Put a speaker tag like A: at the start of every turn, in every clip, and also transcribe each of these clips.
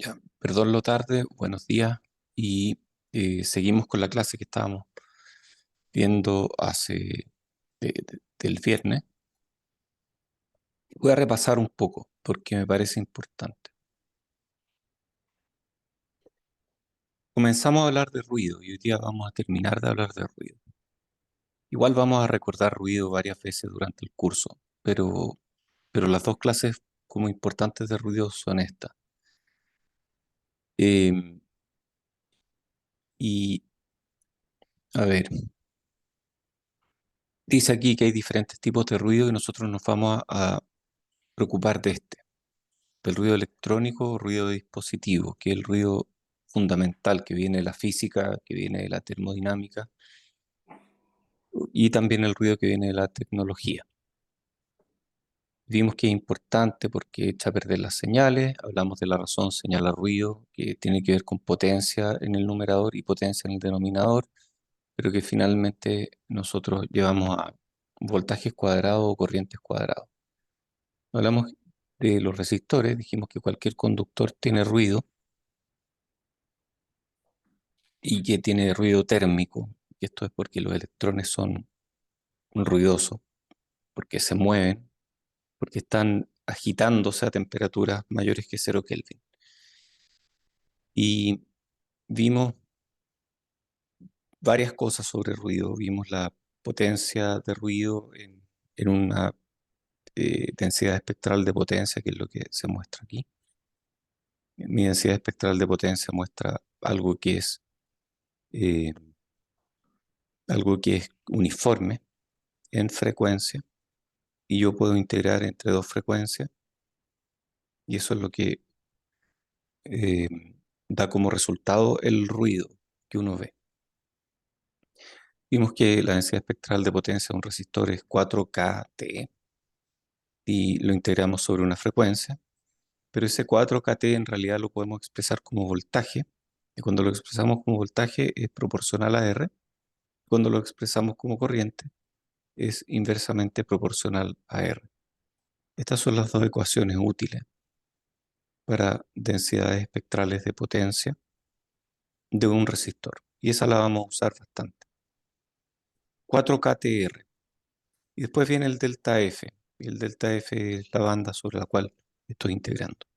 A: Ya, perdón lo tarde, buenos días y seguimos con la clase que estábamos viendo del viernes. Voy a repasar un poco porque me parece importante. Comenzamos a hablar de ruido y hoy día vamos a terminar de hablar de ruido. Igual vamos a recordar ruido varias veces durante el curso, pero las dos clases como importantes de ruido son estas. Em, y a ver, dice aquí que hay diferentes tipos de ruido y nosotros nos vamos a preocupar de este. Del ruido electrónico o ruido de dispositivo, que es el ruido fundamental que viene de la física, que viene de la termodinámica y también el ruido que viene de la tecnología. Vimos que es importante porque echa a perder las señales, hablamos de la razón señal a ruido, que tiene que ver con potencia en el numerador y potencia en el denominador, pero que finalmente nosotros llevamos a voltajes cuadrados o corrientes cuadradas. Hablamos de los resistores, dijimos que cualquier conductor tiene ruido y que tiene ruido térmico, y esto es porque los electrones son ruidosos, porque se mueven, porque están agitándose a temperaturas mayores que 0 Kelvin. Y vimos varias cosas sobre ruido. Vimos la potencia de ruido en una densidad espectral de potencia, que es lo que se muestra aquí. Mi densidad espectral de potencia muestra eh, algo que es uniforme en frecuencia, y yo puedo integrar entre dos frecuencias, y eso es lo que eh, da como resultado el ruido que uno ve. Vimos que la densidad espectral de potencia de un resistor es 4kT y lo integramos sobre una frecuencia, pero ese 4kT en realidad lo podemos expresar como voltaje, y cuando lo expresamos como voltaje es proporcional a R, cuando lo expresamos como corriente es inversamente proporcional a R. Estas son las dos ecuaciones útiles para densidades espectrales de potencia de un resistor, y esa la vamos a usar bastante. 4kTr. Y después viene el delta F. Y el delta F es la banda sobre la cual estoy integrando.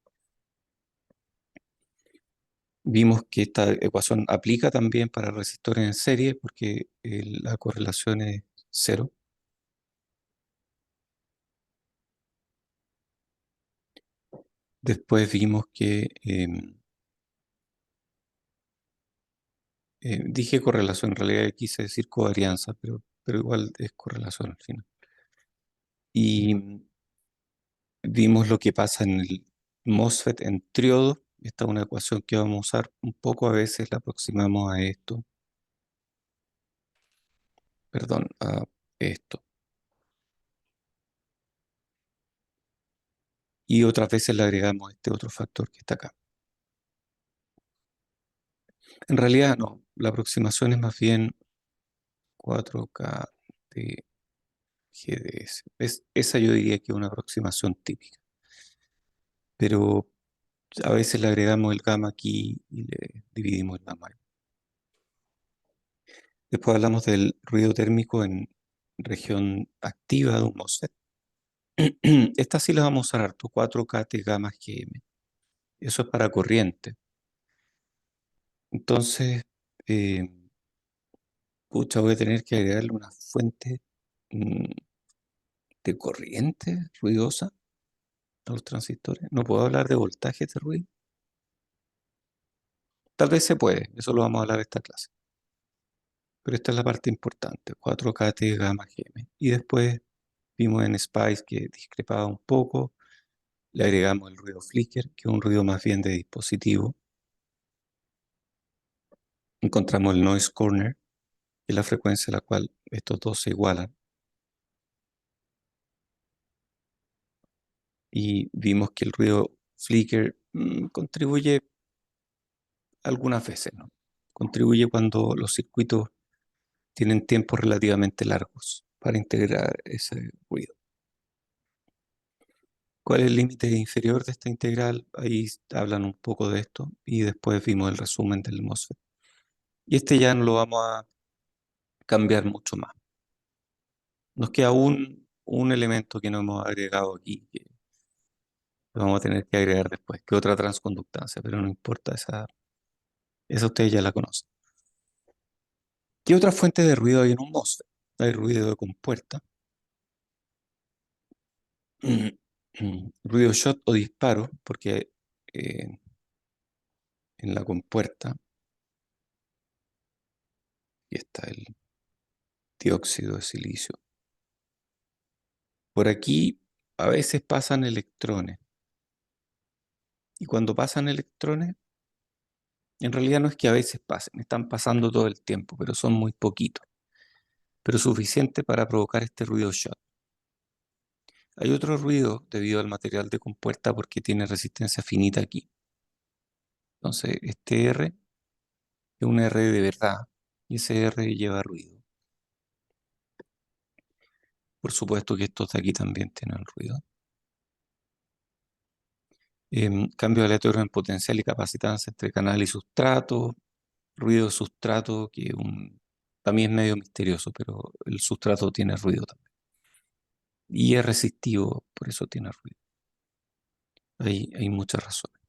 A: Vimos que esta ecuación aplica también para resistores en serie porque la correlación es cero. Después vimos que dije correlación, en realidad quise decir covarianza, pero igual es correlación al final. Y vimos lo que pasa en el MOSFET en triodo. Esta es una ecuación que vamos a usar un poco, a veces la aproximamos a esto, perdón, a esto. Y otras veces le agregamos este otro factor que está acá. En realidad no, la aproximación es más bien 4K de GDS. Esa yo diría que es una aproximación típica, pero a veces le agregamos el gamma aquí y le dividimos el gamma ahí. Después hablamos del ruido térmico en región activa de un MOSFET. Esta sí la vamos a usar harto, 4K de gamma GM. Eso es para corriente. Entonces, eh, pucha, voy a tener que agregarle una fuente mm, de corriente ruidosa a los transistores. No puedo hablar de voltajes de ruido. Tal vez se puede, eso lo vamos a hablar en esta clase. Pero esta es la parte importante, 4kT gamma GM. Y después vimos en Spice que discrepaba un poco, le agregamos el ruido flicker, que es un ruido más bien de dispositivo. Encontramos el noise corner, que es la frecuencia a la cual estos dos se igualan. Y vimos que el ruido flicker contribuye algunas veces, ¿no? Contribuye cuando los circuitos tienen tiempos relativamente largos para integrar ese ruido. ¿Cuál es el límite inferior de esta integral? Ahí hablan un poco de esto y después vimos el resumen del MOSFET. Y este ya no lo vamos a cambiar mucho más. Nos queda un elemento que no hemos agregado aquí, que lo vamos a tener que agregar después, que otra transconductancia, pero no importa, esa ustedes ya la conocen. ¿Qué otra fuente de ruido hay en un MOSFET? Hay ruido de compuerta, ruido shot o disparo, porque eh, en la compuerta, aquí está el dióxido de silicio. Por aquí a veces pasan electrones, y cuando pasan electrones, en realidad no es que a veces pasen, están pasando todo el tiempo, pero son muy poquitos, pero suficiente para provocar este ruido shot. Hay otro ruido debido al material de compuerta porque tiene resistencia finita aquí. Entonces, este R es un R de verdad y ese R lleva ruido. Por supuesto que estos de aquí también tienen ruido. Cambio aleatorio en potencial y capacitancia entre canal y sustrato. Ruido de sustrato que también es medio misterioso, pero el sustrato tiene ruido también. Y es resistivo, por eso tiene ruido. Hay muchas razones.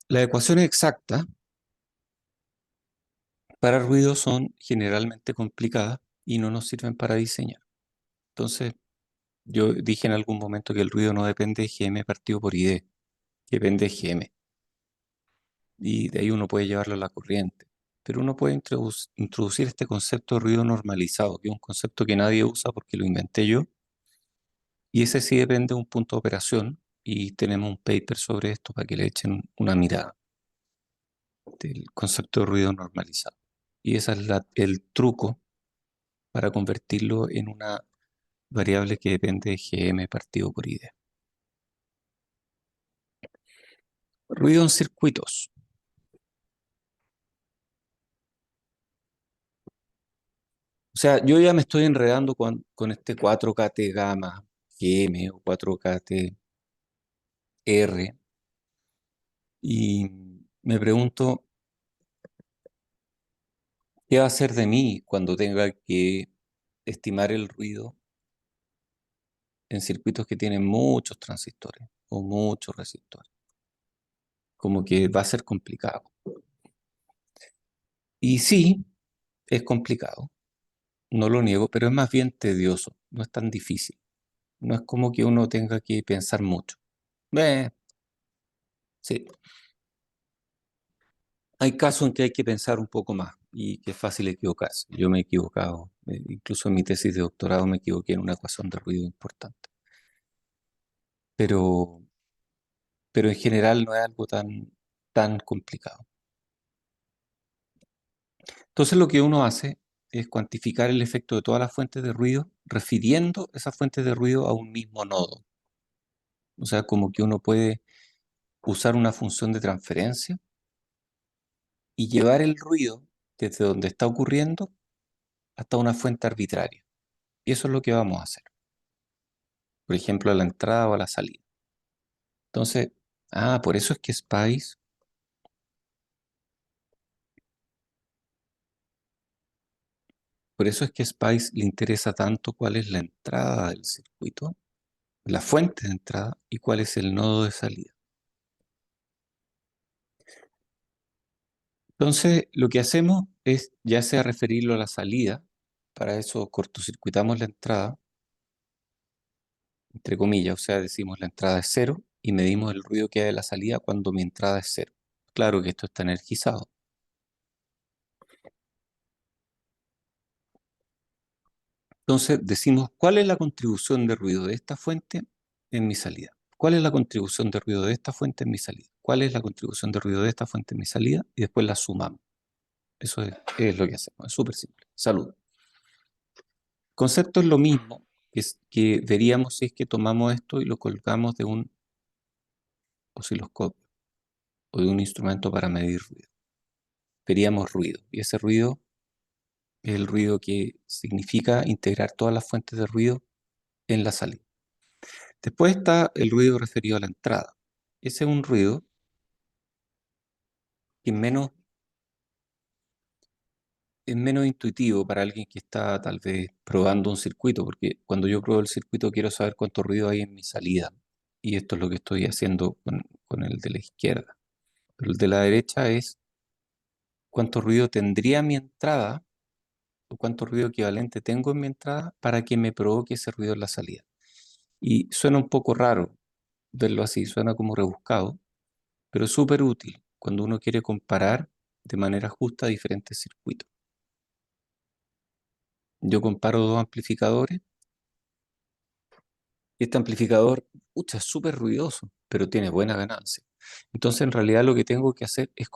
A: Las ecuaciones exactas para ruido son generalmente complicadas y no nos sirven para diseñar. Entonces, yo dije en algún momento que el ruido no depende de Gm partido por Id, que depende de Gm. Y de ahí uno puede llevarlo a la corriente. Pero uno puede introducir este concepto de ruido normalizado, que es un concepto que nadie usa porque lo inventé yo. Y ese sí depende de un punto de operación. Y tenemos un paper sobre esto para que le echen una mirada del concepto de ruido normalizado. Y ese es el truco para convertirlo en una variable que depende de Gm partido por Id. Ruido en circuitos. O sea, yo ya me estoy enredando con este 4KT gamma GM o 4KT R y me pregunto, ¿qué va a hacer de mí cuando tenga que estimar el ruido en circuitos que tienen muchos transistores o muchos resistores? Como que va a ser complicado. Y sí, es complicado, no lo niego, pero es más bien tedioso, no es tan difícil. No es como que uno tenga que pensar mucho. Eh, sí, hay casos en que hay que pensar un poco más y que es fácil equivocarse. Yo me he equivocado, incluso en mi tesis de doctorado me equivoqué en una ecuación de ruido importante. Pero, pero en general no es algo tan complicado. Entonces lo que uno hace es cuantificar el efecto de todas las fuentes de ruido, refiriendo esas fuentes de ruido a un mismo nodo. O sea, como que uno puede usar una función de transferencia y llevar el ruido desde donde está ocurriendo hasta una fuente arbitraria. Y eso es lo que vamos a hacer. Por ejemplo, a la entrada o a la salida. Entonces, por eso es que por eso es que Spice le interesa tanto cuál es la entrada del circuito, la fuente de entrada y cuál es el nodo de salida. Entonces, lo que hacemos es ya sea referirlo a la salida, para eso cortocircuitamos la entrada, entre comillas, o sea, decimos la entrada es cero y medimos el ruido que hay de la salida cuando mi entrada es cero. Claro que esto está energizado. Entonces decimos, ¿cuál es la contribución de ruido de esta fuente en mi salida? ¿Cuál es la contribución de ruido de esta fuente en mi salida? ¿Cuál es la contribución de ruido de esta fuente en mi salida? Y después la sumamos. Eso es lo que hacemos, es súper simple. Salud. El concepto es lo mismo que veríamos si es que tomamos esto y lo colgamos de un osciloscopio o de un instrumento para medir ruido. Veríamos ruido y ese ruido es el ruido que significa integrar todas las fuentes de ruido en la salida. Después está el ruido referido a la entrada. Ese es un ruido que es menos intuitivo para alguien que está tal vez probando un circuito, porque cuando yo pruebo el circuito quiero saber cuánto ruido hay en mi salida. Y esto es lo que estoy haciendo con el de la izquierda. Pero el de la derecha es cuánto ruido tendría mi entrada o cuánto ruido equivalente tengo en mi entrada para que me provoque ese ruido en la salida. Y suena un poco raro verlo así, suena como rebuscado, pero es súper útil cuando uno quiere comparar de manera justa diferentes circuitos. Yo comparo dos amplificadores y este amplificador, pucha, es súper ruidoso, pero tiene buena ganancia. Entonces, en realidad lo que tengo que hacer es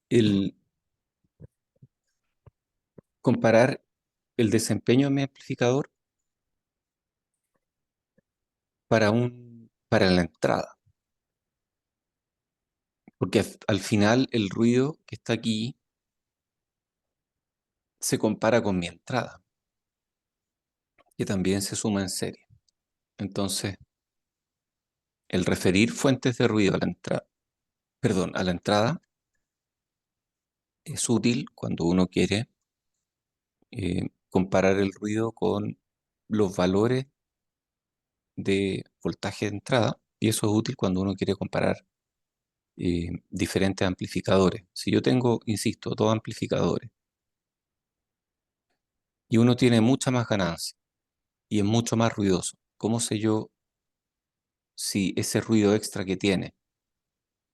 A: el, comparar el desempeño de mi amplificador para la entrada, porque al final el ruido que está aquí se compara con mi entrada, que también se suma en serie. Entonces, el referir fuentes de ruido a la entrada, perdón, a la entrada es útil cuando uno quiere comparar el ruido con los valores de voltaje de entrada, y eso es útil cuando uno quiere comparar diferentes amplificadores. Si yo tengo, insisto, dos amplificadores y uno tiene mucha más ganancia y es mucho más ruidoso, ¿cómo sé yo si ese ruido extra que tiene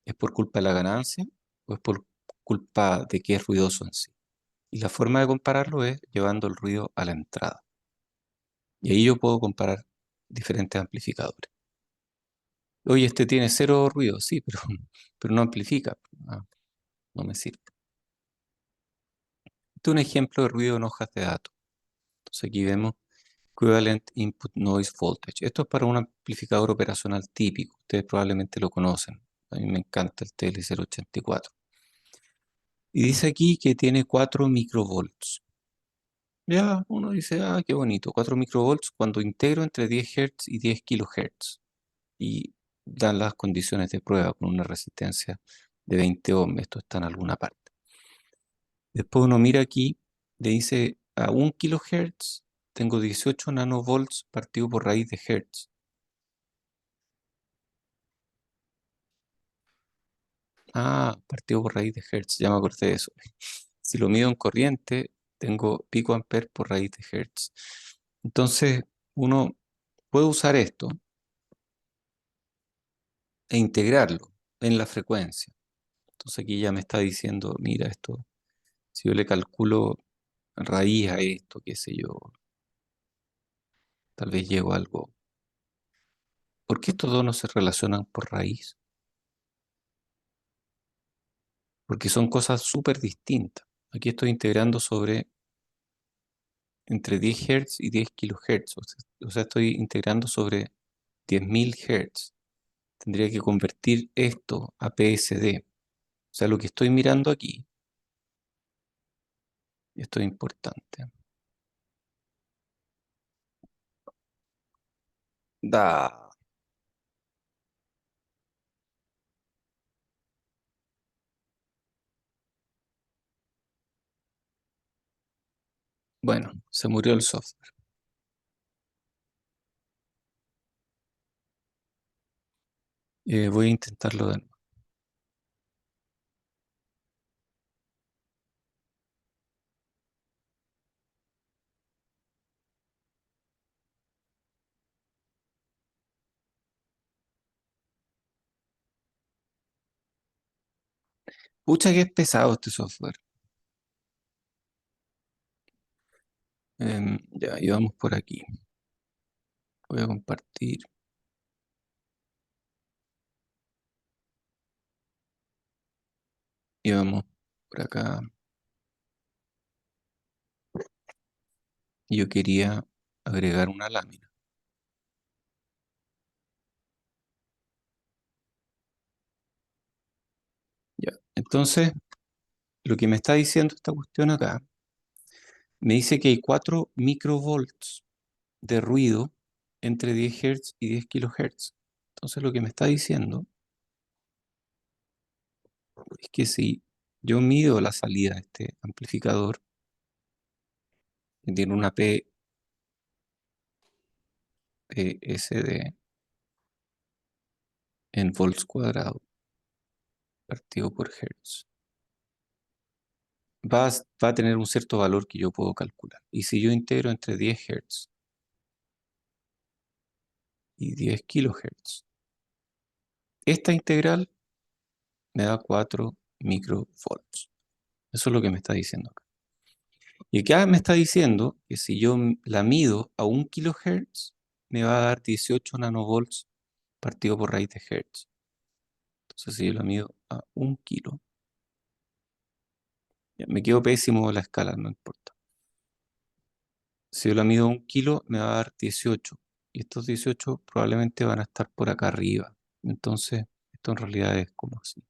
A: es por culpa de la ganancia o es por culpa de que es ruidoso en sí? Y la forma de compararlo es llevando el ruido a la entrada. Y ahí yo puedo comparar diferentes amplificadores. Oye, este tiene cero ruido, sí, pero, pero no amplifica. Ah, no me sirve. Este es un ejemplo de ruido en hojas de datos. Entonces aquí vemos Equivalent Input Noise Voltage. Esto es para un amplificador operacional típico. Ustedes probablemente lo conocen. A mí me encanta el TL084. Y dice aquí que tiene 4 microvolts. Ya, uno dice, ah, qué bonito, 4 microvolts cuando integro entre 10 Hz y 10 kilohertz. Y dan las condiciones de prueba con una resistencia de 20 ohms. Esto está en alguna parte. Después uno mira aquí, le dice a 1 kilohertz tengo 18 nanovolts partido por raíz de hertz. Ah, partido por raíz de hertz, ya me acordé de eso. Si lo mido en corriente, tengo pico amper por raíz de hertz. Entonces, uno puede usar esto e integrarlo en la frecuencia. Entonces aquí ya me está diciendo, mira esto, si yo le calculo raíz a esto, qué sé yo, tal vez llego a algo. ¿Por qué estos dos no se relacionan por raíz? Porque son cosas súper distintas. Aquí estoy integrando sobre entre 10 Hz y 10 kHz. O sea, estoy integrando sobre 10.000 Hz. Tendría que convertir esto a PSD. O sea, lo que estoy mirando aquí, esto es importante. Da. Bueno, se murió el software. Voy a intentarlo de nuevo. Pucha que es pesado este software. Ya, y vamos por aquí. Voy a compartir. Y vamos por acá. Y yo quería agregar una lámina. Ya. Entonces, lo que me está diciendo esta cuestión acá, me dice que hay 4 microvolts. de ruido entre 10 Hz y 10 kHz. Entonces lo que me está diciendo es que si yo mido la salida de este amplificador, que tiene una PSD en volts cuadrados partido por Hertz, va a tener un cierto valor que yo puedo calcular. Y si yo integro entre 10 Hz y 10 kHz, esta integral me da 4 microvolts. Eso es lo que me está diciendo acá. Y acá me está diciendo que si yo la mido a 1 kHz, me va a dar 18 nanovolts partido por raíz de Hertz. Entonces, si yo la mido a 1 kilo, ya, me quedo pésimo la escala, no importa. Si yo la mido a 1 kilo, me va a dar 18. Y estos 18 probablemente van a estar por acá arriba. Entonces, esto en realidad es como así,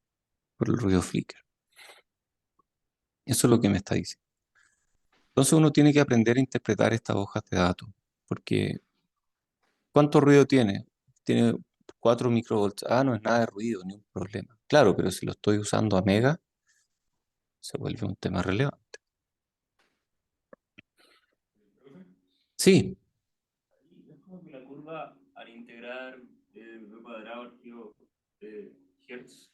A: por el ruido flicker. Eso es lo que me está diciendo. Entonces uno tiene que aprender a interpretar estas hojas de datos, porque ¿cuánto ruido tiene? Tiene 4 microvolts. Ah, no es nada de ruido, ni un problema. Claro, pero si lo estoy usando a mega, se vuelve un tema relevante. Sí,
B: Es como que la curva al integrar b cuadrado al kilo hertz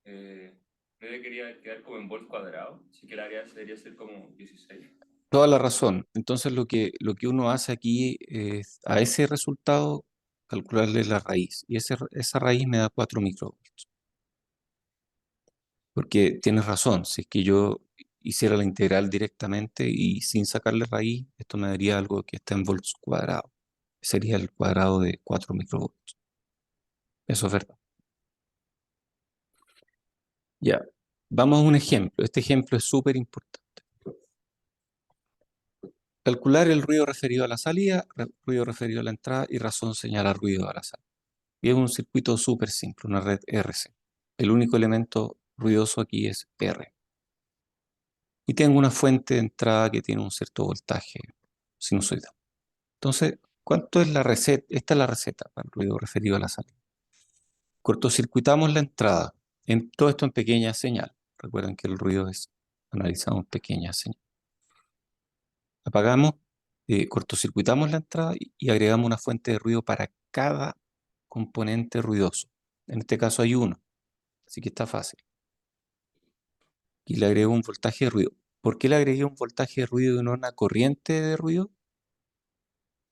B: eh, debe quedar como en volts cuadrado, así que el área debería ser como 16.
A: toda la razón. Entonces lo que uno hace aquí es a ese resultado calcularle la raíz. Y esa raíz me da 4 microvolts. Porque tienes razón, si es que yo hiciera la integral directamente y sin sacarle raíz, esto me daría algo que está en volts cuadrados. Sería el cuadrado de 4 microvolts. Eso es verdad. Ya, vamos a un ejemplo. Este ejemplo es súper importante. Calcular el ruido referido a la salida, ruido referido a la entrada y razón señala ruido a la salida. Y es un circuito súper simple, una red RC. El único elemento ruidoso aquí es R. Y tengo una fuente de entrada que tiene un cierto voltaje sinusoidal. Entonces, ¿cuánto es la receta? Esta es la receta para el ruido referido a la salida. Cortocircuitamos la entrada. Todo esto en pequeña señal. Recuerden que el ruido es analizado en pequeña señal. Apagamos, cortocircuitamos la entrada y agregamos una fuente de ruido para cada componente ruidoso. En este caso hay uno, así que está fácil. Y le agrego un voltaje de ruido. ¿Por qué le agregué un voltaje de ruido y no una corriente de ruido?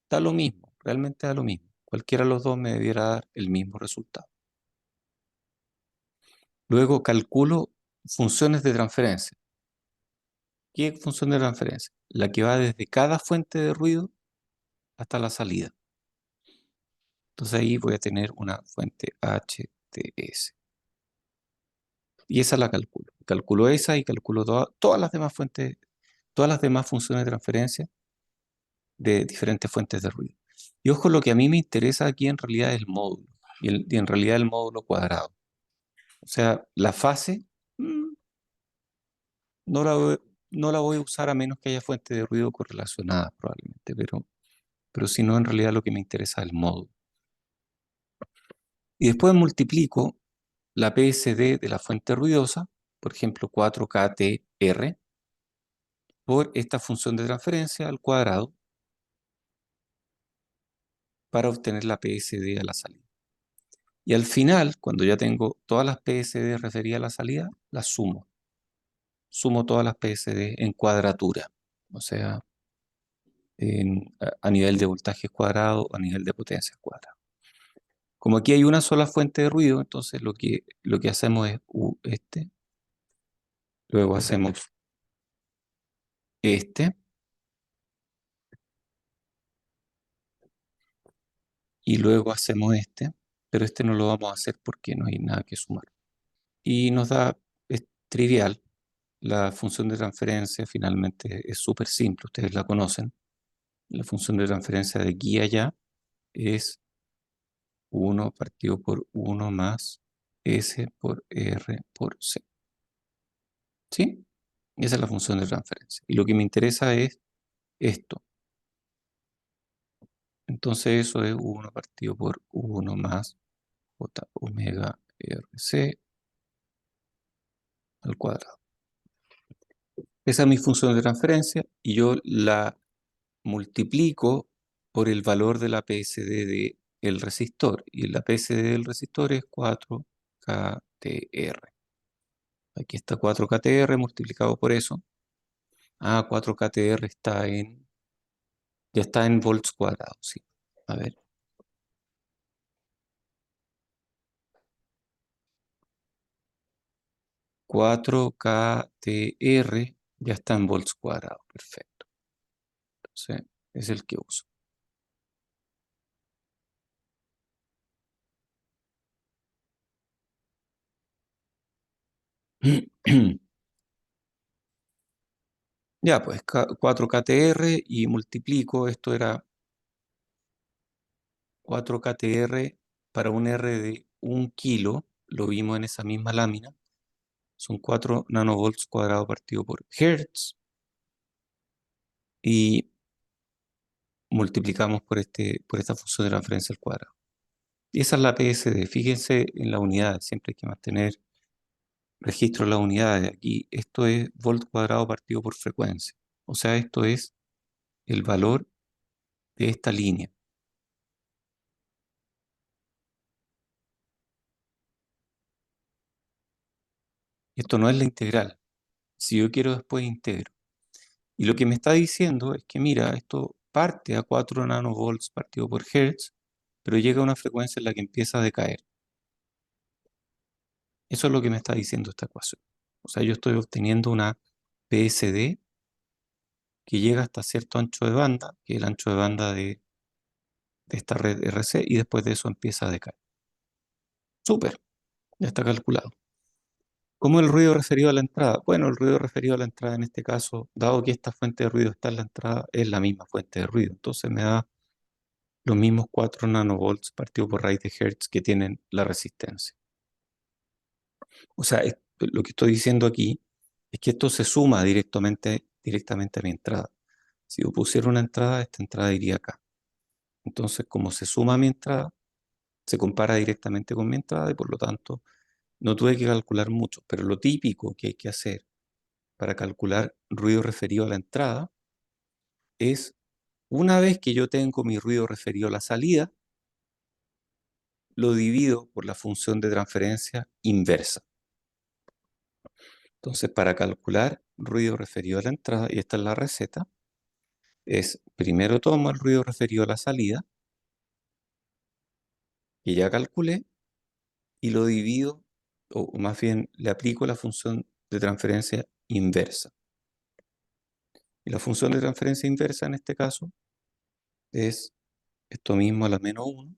A: Da lo mismo, realmente da lo mismo. Cualquiera de los dos me debiera dar el mismo resultado. Luego calculo funciones de transferencia. ¿Qué función de transferencia? La que va desde cada fuente de ruido hasta la salida. Entonces ahí voy a tener una fuente HTS. Y esa la calculo. Calculo esa y calculo todas las demás fuentes, todas las demás funciones de transferencia de diferentes fuentes de ruido. Y ojo, lo que a mí me interesa aquí en realidad es el módulo. Y en realidad el módulo cuadrado. O sea, la fase mm, no no la voy a usar a menos que haya fuentes de ruido correlacionadas probablemente, pero si no, en realidad lo que me interesa es el módulo. Y después multiplico la PSD de la fuente ruidosa, por ejemplo 4KTR, por esta función de transferencia al cuadrado para obtener la PSD a la salida. Y al final, cuando ya tengo todas las PSD referidas a la salida, las sumo. Sumo todas las PSD en cuadratura, o sea, a nivel de voltaje cuadrado o a nivel de potencia cuadrada. Como aquí hay una sola fuente de ruido, entonces lo que hacemos es este, luego hacemos este, y luego hacemos este, pero este no lo vamos a hacer porque no hay nada que sumar. Y nos da, es trivial, la función de transferencia finalmente es súper simple, ustedes la conocen. La función de transferencia de aquí a allá es 1 partido por 1 más S por R por C. ¿Sí? Esa es la función de transferencia. Y lo que me interesa es esto. Entonces eso es U1 partido por U1 más J omega RC al cuadrado. Esa es mi función de transferencia y yo la multiplico por el valor de la PSD del resistor. Y la PSD del resistor es 4 kTr. Aquí está 4 kTr multiplicado por eso. 4 kTr ya está en volts cuadrados, sí. A ver. 4 kTr ya está en volts cuadrados. Perfecto. Entonces, es el que uso. Ya, pues 4 kTr y multiplico, esto era 4 kTr para un R de 1 kilo, lo vimos en esa misma lámina, son 4 nanovolts cuadrado partido por Hertz, y multiplicamos por esta función de transferencia al cuadrado. Y esa es la PSD, fíjense en la unidad, siempre hay que mantener registro de las unidades. Aquí esto es volt cuadrado partido por frecuencia, o sea, esto es el valor de esta línea. Esto no es la integral. Si yo quiero después integro. Y lo que me está diciendo es que, mira, esto parte a 4 nanovolts partido por Hertz, pero llega a una frecuencia en la que empieza a decaer. Eso es lo que me está diciendo esta ecuación. O sea, yo estoy obteniendo una PSD que llega hasta cierto ancho de banda, que es el ancho de banda de esta red RC, y después de eso empieza a decaer. Súper, ya está calculado. ¿Cómo el ruido referido a la entrada? Bueno, el ruido referido a la entrada en este caso, dado que esta fuente de ruido está en la entrada, es la misma fuente de ruido. Entonces me da los mismos 4 nanovolts partido por raíz de Hertz que tienen la resistencia. O sea, lo que estoy diciendo aquí es que esto se suma directamente a mi entrada. Si yo pusiera una entrada, esta entrada iría acá. Entonces, como se suma a mi entrada, se compara directamente con mi entrada y por lo tanto no tuve que calcular mucho. Pero lo típico que hay que hacer para calcular ruido referido a la entrada es, una vez que yo tengo mi ruido referido a la salida, lo divido por la función de transferencia inversa. Entonces, para calcular ruido referido a la entrada, y esta es la receta, es primero tomo el ruido referido a la salida, que ya calculé, y lo divido, o más bien le aplico la función de transferencia inversa. Y la función de transferencia inversa en este caso es esto mismo a la menos 1,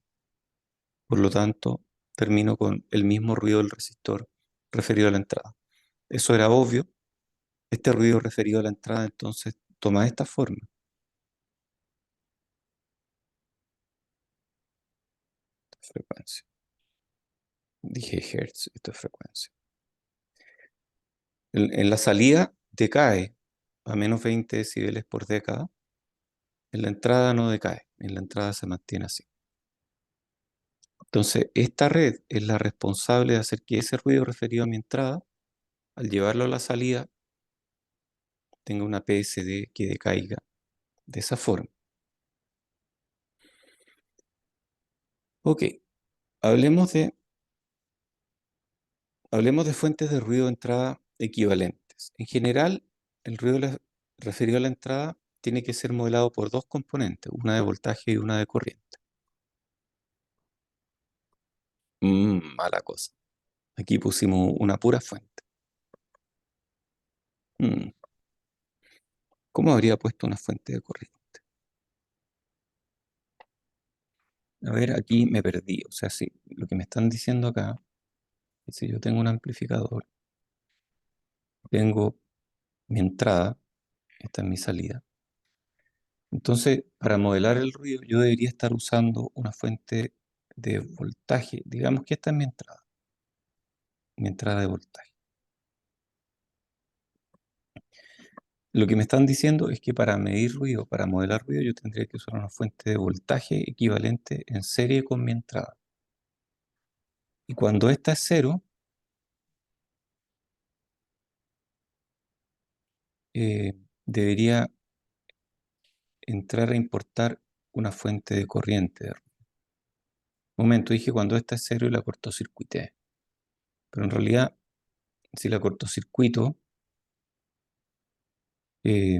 A: por lo tanto termino con el mismo ruido del resistor referido a la entrada. Eso era obvio. Este ruido referido a la entrada entonces toma esta forma. Frecuencia. Dije Hertz, esto es frecuencia. En la salida decae a menos 20 decibeles por década. En la entrada no decae, en la entrada se mantiene así. Entonces, esta red es la responsable de hacer que ese ruido referido a mi entrada, al llevarlo a la salida, tenga una PSD que decaiga de esa forma. Ok, hablemos de, hablemos de fuentes de ruido de entrada equivalentes. En general, el ruido referido a la entrada tiene que ser modelado por dos componentes, una de voltaje y una de corriente. Mala cosa. Aquí pusimos una pura fuente. Mm, ¿Cómo habría puesto una fuente de corriente? A ver, aquí me perdí. O sea, sí, lo que me están diciendo acá es si yo tengo un amplificador, tengo mi entrada, esta es mi salida. Entonces, para modelar el ruido, yo debería estar usando una fuente de voltaje. Digamos que esta es mi entrada de voltaje. Lo que me están diciendo es que para medir ruido, para modelar ruido, yo tendría que usar una fuente de voltaje equivalente en serie con mi entrada. Y cuando esta es cero, debería entrar a importar una fuente de corriente. Momento, dije cuando esta es cero y la cortocircuité. Pero en realidad, si la cortocircuito, eh,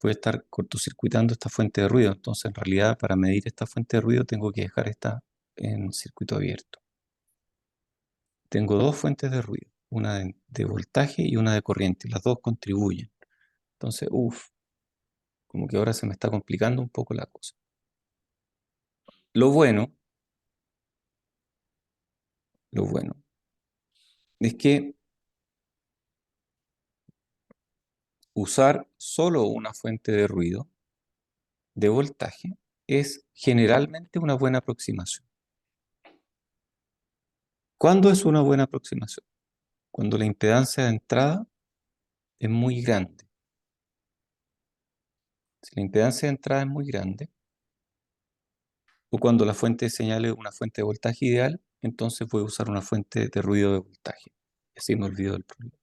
A: voy a estar cortocircuitando esta fuente de ruido. Entonces, en realidad, para medir esta fuente de ruido, tengo que dejar esta en circuito abierto. Tengo dos fuentes de ruido, una de voltaje y una de corriente. Las dos contribuyen. Entonces, como que ahora se me está complicando un poco la cosa. Lo bueno, lo bueno, es que usar solo una fuente de ruido de voltaje es generalmente una buena aproximación. ¿Cuándo es una buena aproximación? Cuando la impedancia de entrada es muy grande. Si la impedancia de entrada es muy grande, o cuando la fuente de señal es una fuente de voltaje ideal, entonces voy a usar una fuente de ruido de voltaje. Así me olvido del problema.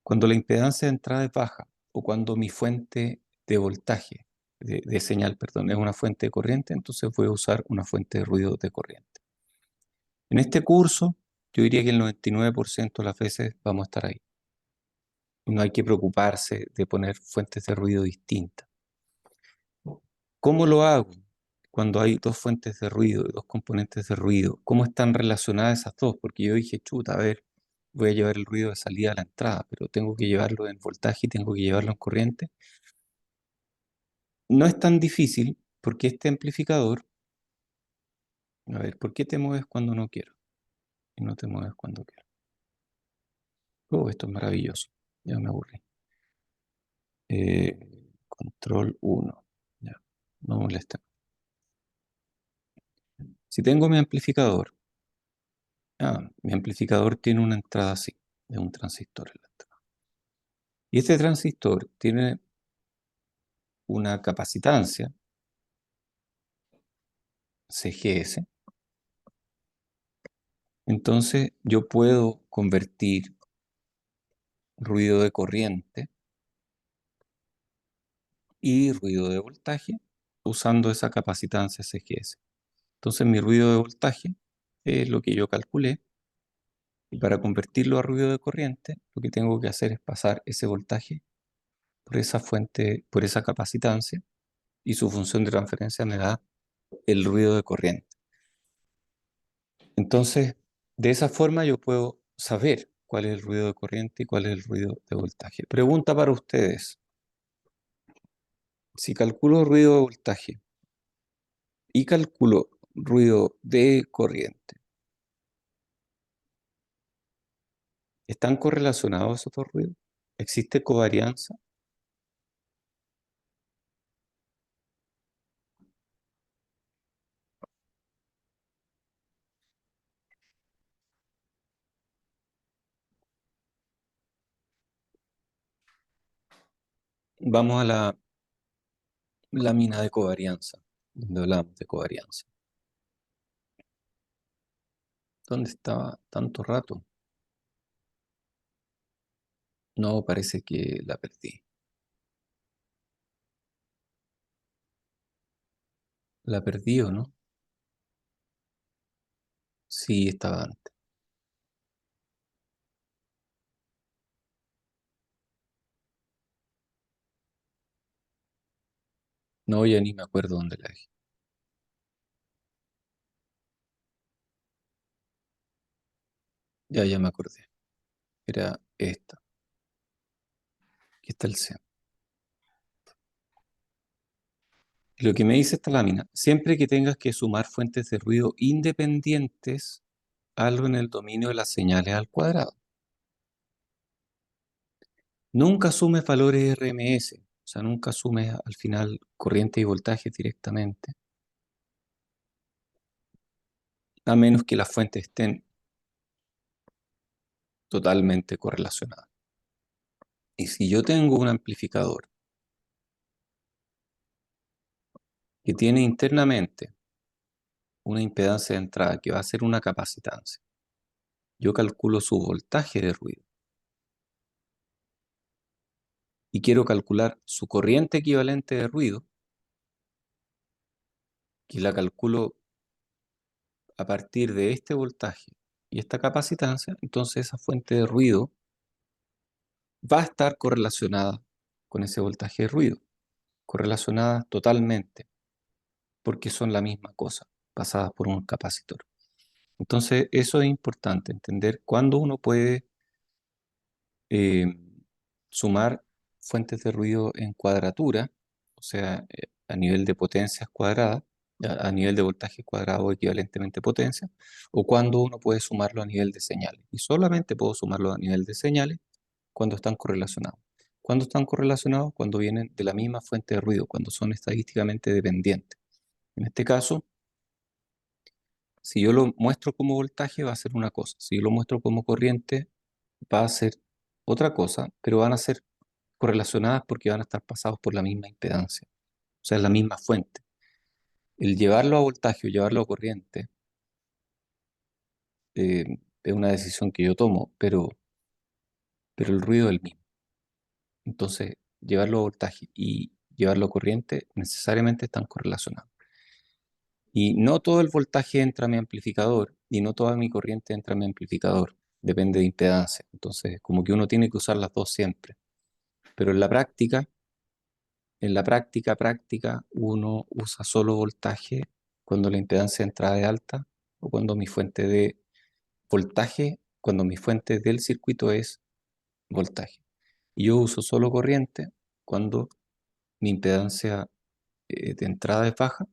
A: Cuando la impedancia de entrada es baja, o cuando mi fuente de voltaje, de señal, perdón, es una fuente de corriente, entonces voy a usar una fuente de ruido de corriente. En este curso, yo diría que el 99% de las veces vamos a estar ahí. No hay que preocuparse de poner fuentes de ruido distintas. ¿Cómo lo hago cuando hay dos fuentes de ruido, dos componentes de ruido? ¿Cómo están relacionadas esas dos? Porque yo dije, chuta, a ver, voy a llevar el ruido de salida a la entrada, pero tengo que llevarlo en voltaje y tengo que llevarlo en corriente. No es tan difícil porque este amplificador, a ver, ¿por qué te mueves cuando no quiero? Y no te mueves cuando quiero. Oh, esto es maravilloso. Ya me aburrí. Control 1. Ya, no molesta. Si tengo mi amplificador, mi amplificador tiene una entrada así, de un transistor en la entrada. Y este transistor tiene una capacitancia, CGS. Entonces yo puedo convertir ruido de corriente y ruido de voltaje usando esa capacitancia CGS. Entonces mi ruido de voltaje es lo que yo calculé y para convertirlo a ruido de corriente lo que tengo que hacer es pasar ese voltaje por esa fuente, por esa capacitancia y su función de transferencia me da el ruido de corriente. Entonces, de esa forma yo puedo saber cuál es el ruido de corriente y cuál es el ruido de voltaje. Pregunta para ustedes. Si calculo ruido de voltaje y calculo ruido de corriente, ¿están correlacionados esos dos ruidos? ¿Existe covarianza? Vamos a la lámina de covarianza, donde hablamos de covarianza. ¿Dónde estaba tanto rato? No, parece que la perdí. ¿La perdí o no? Sí, estaba antes. No, ya ni me acuerdo dónde la dejé. Ya me acordé. Era esta. Aquí está el C. Y lo que me dice esta lámina, siempre que tengas que sumar fuentes de ruido independientes, algo en el dominio de las señales al cuadrado. Nunca sumes valores RMS, o sea, nunca sumes al final corriente y voltaje directamente, a menos que las fuentes estén totalmente correlacionadas. Y si yo tengo un amplificador que tiene internamente una impedancia de entrada que va a ser una capacitancia, yo calculo su voltaje de ruido y quiero calcular su corriente equivalente de ruido, que la calculo a partir de este voltaje y esta capacitancia, entonces esa fuente de ruido va a estar correlacionada con ese voltaje de ruido, correlacionada totalmente, porque son la misma cosa, pasadas por un capacitor. Entonces, eso es importante, entender cuándo uno puede eh, sumar fuentes de ruido en cuadratura, o sea, a nivel de potencias cuadradas, a nivel de voltaje cuadrado o equivalentemente potencia, o cuando uno puede sumarlo a nivel de señales. Y solamente puedo sumarlo a nivel de señales cuando están correlacionados. ¿Cuándo están correlacionados? Cuando vienen de la misma fuente de ruido, cuando son estadísticamente dependientes. En este caso, si yo lo muestro como voltaje, va a ser una cosa. Si yo lo muestro como corriente, va a ser otra cosa, pero van a ser correlacionadas porque van a estar pasados por la misma impedancia. O sea, es la misma fuente. El llevarlo a voltaje o llevarlo a corriente eh, es una decisión que yo tomo, pero el ruido es el mismo. Entonces, llevarlo a voltaje y llevarlo a corriente necesariamente están correlacionados. Y no todo el voltaje entra a mi amplificador y no toda mi corriente entra a mi amplificador. Depende de impedancia. Entonces, como que uno tiene que usar las dos siempre. Pero en la práctica, uno usa solo voltaje cuando la impedancia de entrada es alta o cuando mi fuente de voltaje, cuando mi fuente del circuito es voltaje. Y yo uso solo corriente cuando mi impedancia de entrada es baja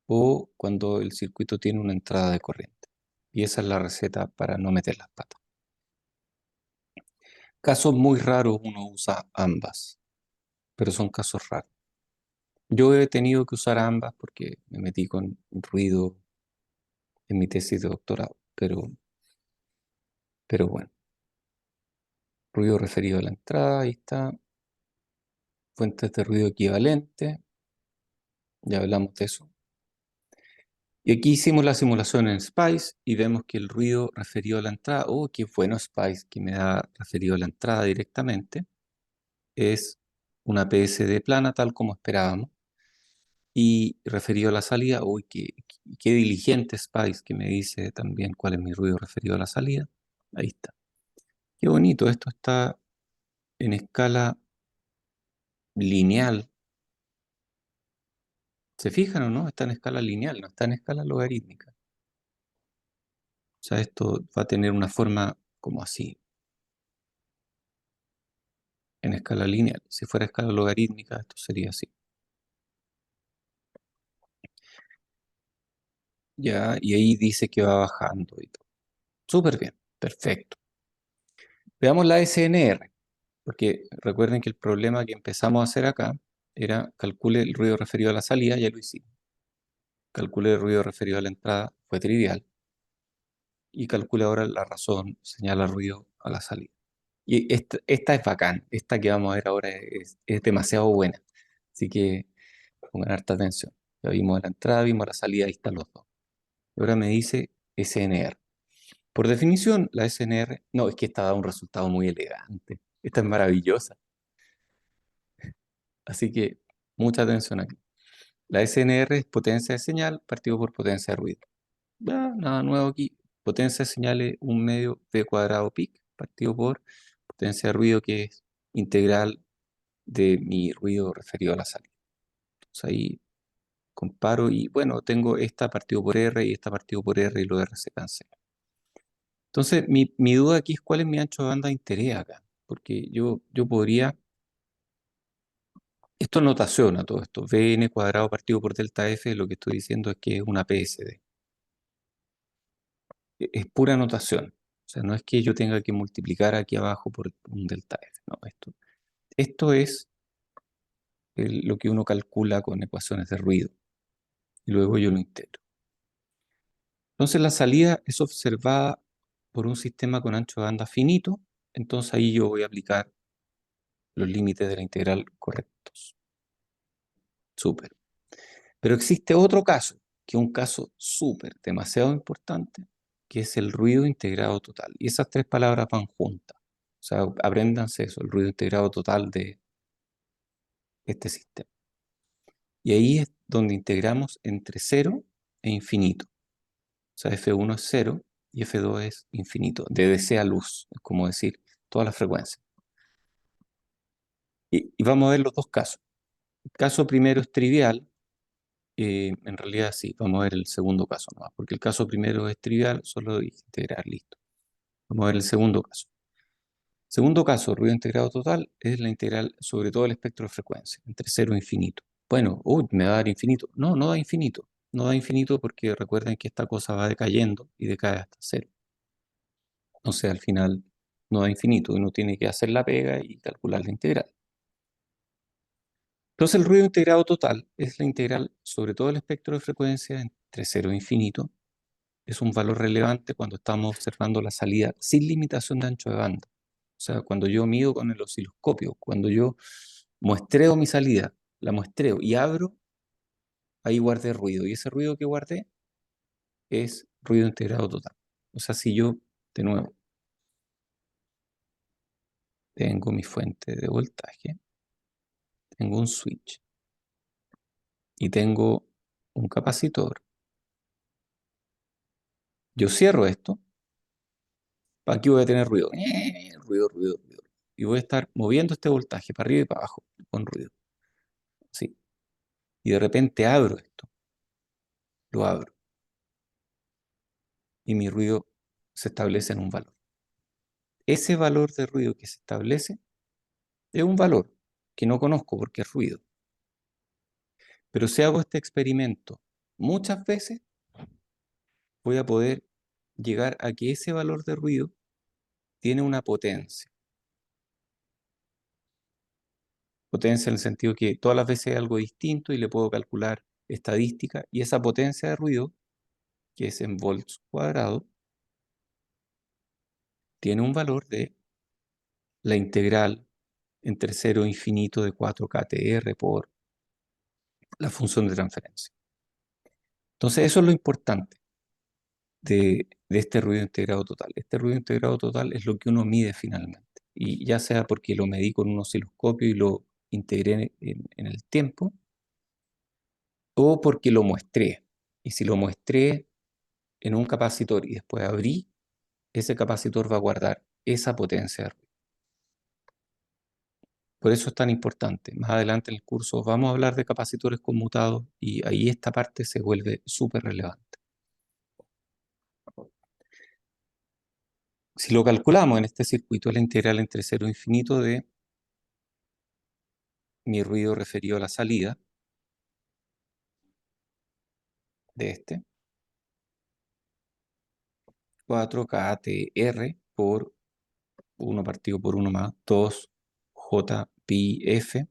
A: o cuando el circuito tiene una entrada de corriente. Y esa es la receta para no meter las patas. Casos muy raros uno usa ambas, pero son casos raros. Yo he tenido que usar ambas porque me metí con ruido en mi tesis de doctorado, pero bueno, ruido referido a la entrada, ahí está, fuentes de ruido equivalente, ya hablamos de eso. Y aquí hicimos la simulación en Spice y vemos que el ruido referido a la entrada, oh, qué bueno Spice, que me da referido a la entrada directamente, es una PSD plana tal como esperábamos. Y referido a la salida, uy, qué diligente Spice que me dice también cuál es mi ruido referido a la salida. Ahí está. Qué bonito, esto está en escala lineal. ¿Se fijan o no? Está en escala lineal, no está en escala logarítmica. O sea, esto va a tener una forma como así, en escala lineal. Si fuera escala logarítmica, esto sería así. Ya, y ahí dice que va bajando y todo. Súper bien, perfecto. Veamos la SNR, porque recuerden que el problema que empezamos a hacer acá era calcule el ruido referido a la salida, ya lo hicimos. Calcule el ruido referido a la entrada, fue trivial. Y calcule ahora la razón, señala ruido a la salida. Y esta es bacán, esta que vamos a ver ahora es demasiado buena. Así que pongan harta atención. Ya vimos la entrada, vimos la salida, ahí están los dos. Y ahora me dice SNR. Por definición, la SNR, no, es que esta da un resultado muy elegante. Esta es maravillosa. Así que mucha atención aquí. La SNR es potencia de señal partido por potencia de ruido. Nada nuevo aquí. Potencia de señal es un medio V cuadrado pic partido por potencia de ruido que es integral de mi ruido referido a la salida. Entonces ahí comparo y bueno, tengo esta partido por R y esta partido por R y lo R se cancela. Entonces mi duda aquí es cuál es mi ancho de banda de interés acá. Porque yo podría, esto es notación a todo esto, Vn cuadrado partido por delta F, lo que estoy diciendo es que es una PSD. Es pura notación. O sea, no es que yo tenga que multiplicar aquí abajo por un delta F. No, esto es lo que uno calcula con ecuaciones de ruido. Y luego yo lo integro. Entonces la salida es observada por un sistema con ancho de banda finito. Entonces ahí yo voy a aplicar los límites de la integral correctos. Súper. Pero existe otro caso, que es un caso súper, demasiado importante, que es el ruido integrado total. Y esas tres palabras van juntas. O sea, apréndanse eso, el ruido integrado total de este sistema. Y ahí es donde integramos entre 0 e infinito. O sea, F1 es 0 y F2 es infinito, de DC a luz, es como decir, todas las frecuencias. Y vamos a ver los dos casos. El caso primero es trivial, en realidad sí, vamos a ver el segundo caso nomás, porque el caso primero es trivial, solo integrar, listo. Vamos a ver el segundo caso. Segundo caso, ruido integrado total, es la integral sobre todo el espectro de frecuencia, entre 0 e infinito. Bueno, uy, me va a dar infinito. No, no da infinito. No da infinito porque recuerden que esta cosa va decayendo y decae hasta 0. O sea, al final no da infinito. Uno tiene que hacer la pega y calcular la integral. Entonces el ruido integrado total es la integral sobre todo el espectro de frecuencia entre 0 e infinito. Es un valor relevante cuando estamos observando la salida sin limitación de ancho de banda. O sea, cuando yo mido con el osciloscopio, cuando yo muestreo mi salida, la muestreo y abro, ahí guardé ruido. Y ese ruido que guardé es ruido integrado total. O sea, si yo, de nuevo, tengo mi fuente de voltaje, tengo un switch y tengo un capacitor, yo cierro esto, aquí voy a tener ruido, ruido, ruido, ruido. Y voy a estar moviendo este voltaje para arriba y para abajo con ruido. ¿Sí? Y de repente abro esto, lo abro, y mi ruido se establece en un valor. Ese valor de ruido que se establece es un valor que no conozco porque es ruido. Pero si hago este experimento muchas veces, voy a poder llegar a que ese valor de ruido tiene una potencia. Potencia en el sentido que todas las veces es algo distinto y le puedo calcular estadística, y esa potencia de ruido, que es en volts cuadrados, tiene un valor de la integral entre 0 e infinito de 4kTr por la función de transferencia. Entonces, eso es lo importante de este ruido integrado total. Este ruido integrado total es lo que uno mide finalmente. Y ya sea porque lo medí con un osciloscopio y lo integré en el tiempo, o porque lo muestré. Y si lo muestré en un capacitor y después abrí, ese capacitor va a guardar esa potencia de ruido. Por eso es tan importante. Más adelante en el curso vamos a hablar de capacitores conmutados y ahí esta parte se vuelve súper relevante. Si lo calculamos en este circuito, es la integral entre 0 e infinito de mi ruido referido a la salida de este, 4kTr por 1 partido por 1 más 2 JPF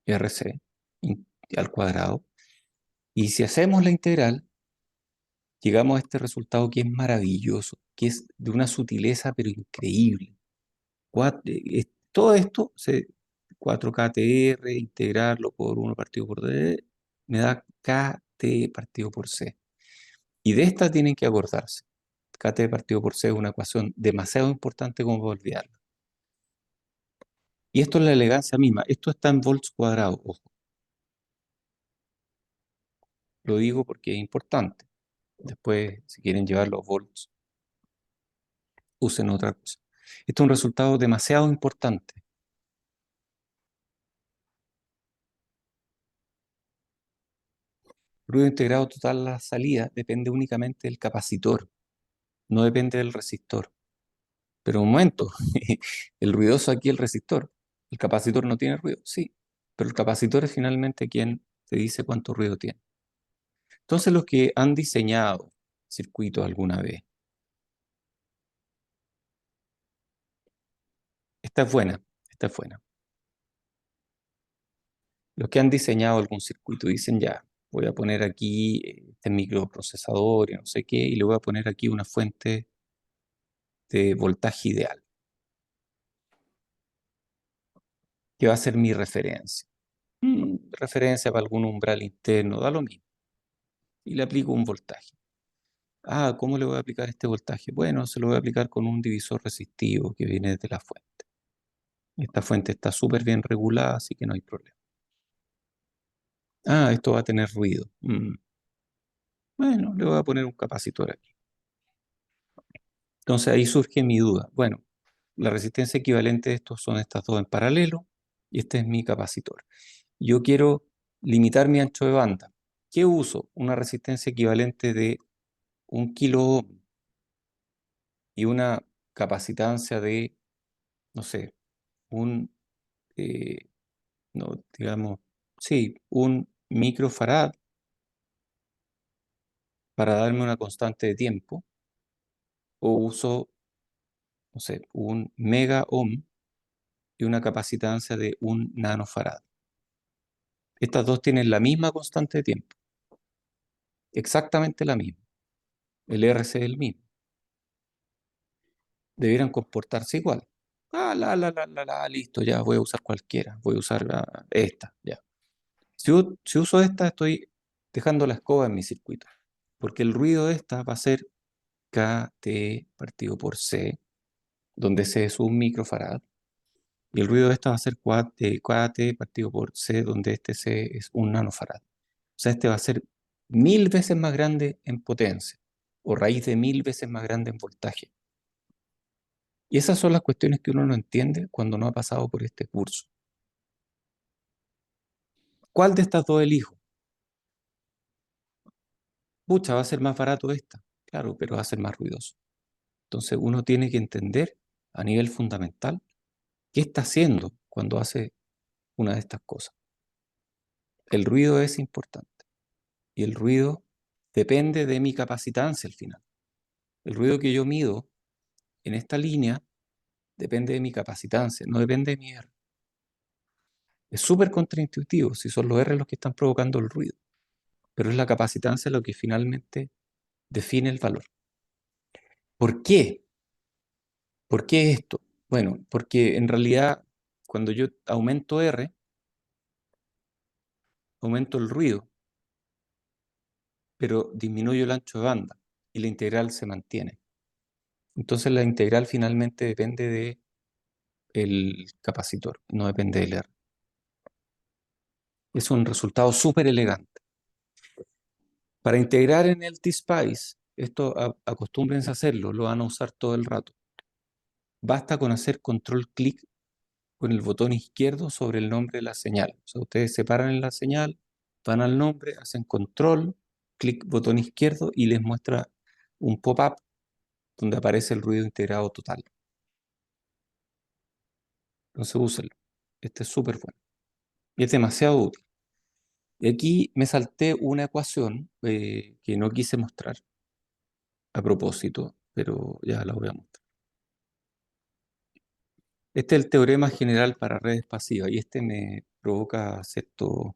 A: RC al cuadrado. Y si hacemos la integral, llegamos a este resultado que es maravilloso, que es de una sutileza pero increíble. Todo esto, 4kTr, integrarlo por 1 partido por D, me da KT partido por C. Y de esta tienen que acordarse. KT partido por C es una ecuación demasiado importante como para olvidarla. Y esto es la elegancia misma. Esto está en volts cuadrados, ojo. Lo digo porque es importante. Después, si quieren llevar los volts, usen otra cosa. Esto es un resultado demasiado importante. Ruido integrado total a la salida depende únicamente del capacitor, no depende del resistor. Pero un momento, el ruidoso aquí es el resistor. ¿El capacitor no tiene ruido? Sí, pero el capacitor es finalmente quien te dice cuánto ruido tiene. Entonces los que han diseñado circuitos alguna vez, esta es buena, esta es buena. Los que han diseñado algún circuito dicen ya, voy a poner aquí este microprocesador y no sé qué, y le voy a poner aquí una fuente de voltaje ideal. que va a ser mi referencia. Referencia para algún umbral interno, da lo mismo. Y le aplico un voltaje. Ah, ¿cómo le voy a aplicar este voltaje? Bueno, se lo voy a aplicar con un divisor resistivo que viene de la fuente. Esta fuente está súper bien regulada, así que no hay problema. Ah, esto va a tener ruido. Bueno, le voy a poner un capacitor aquí. Entonces ahí surge mi duda. Bueno, la resistencia equivalente de estos son estas dos en paralelo y este es mi capacitor. Yo quiero limitar mi ancho de banda. ¿Qué uso? Una resistencia equivalente de 1 kilo ohm y una capacitancia de, no sé, un, eh, no, digamos, sí, 1 microfarad para darme una constante de tiempo, o uso, no sé, 1 mega ohm y una capacitancia de 1 nanofarad. Estas dos tienen la misma constante de tiempo, exactamente la misma. El RC es el mismo. Debieran comportarse igual. Listo, ya voy a usar cualquiera, voy a usar esta, ya. Si uso esta, estoy dejando la escoba en mi circuito, porque el ruido de esta va a ser KT partido por C, donde C es 1 microfarad, y el ruido de esta va a ser KT partido por C, donde este C es 1 nanofarad. O sea, este va a ser 1000 veces más grande en potencia, o raíz de 1000 veces más grande en voltaje. Y esas son las cuestiones que uno no entiende cuando no ha pasado por este curso. ¿Cuál de estas dos elijo? Pucha, va a ser más barato esta. Claro, pero va a ser más ruidoso. Entonces uno tiene que entender a nivel fundamental qué está haciendo cuando hace una de estas cosas. El ruido es importante y el ruido depende de mi capacitancia al final. El ruido que yo mido en esta línea depende de mi capacitancia, no depende de mi R. Es súper contraintuitivo si son los R los que están provocando el ruido, pero es la capacitancia lo que finalmente define el valor. ¿Por qué? ¿Por qué esto? Bueno, porque en realidad cuando yo aumento R, aumento el ruido, pero disminuyo el ancho de banda y la integral se mantiene. Entonces la integral finalmente depende del capacitor, no depende del R. Es un resultado súper elegante. Para integrar en el T-Spice, esto acostúmbrense a hacerlo, lo van a usar todo el rato. Basta con hacer control clic con el botón izquierdo sobre el nombre de la señal. O sea, ustedes separan en la señal, van al nombre, hacen control, clic botón izquierdo y les muestra un pop-up donde aparece el ruido integrado total. Entonces úsenlo. Este es súper bueno. Y es demasiado útil. Y aquí me salté una ecuación que no quise mostrar a propósito, pero ya la voy a mostrar. Este es el teorema general para redes pasivas y este me provoca cierta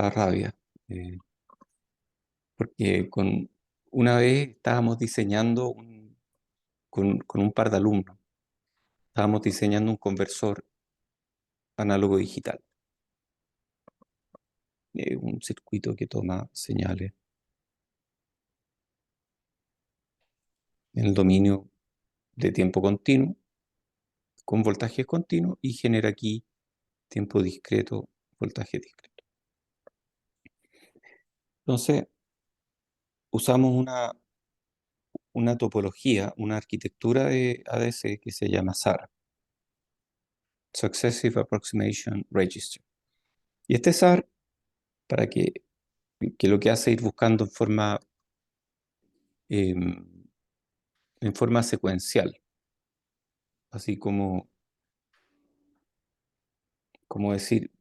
A: rabia, porque una vez estábamos diseñando con un par de alumnos, estábamos diseñando un conversor análogo digital, un circuito que toma señales en el dominio de tiempo continuo, con voltaje continuo y genera aquí tiempo discreto, voltaje discreto. Entonces, usamos una topología, una arquitectura de ADC que se llama SAR, Successive Approximation Register. Y este SAR, para que lo que hace es ir buscando em, en forma secuencial, así como decir,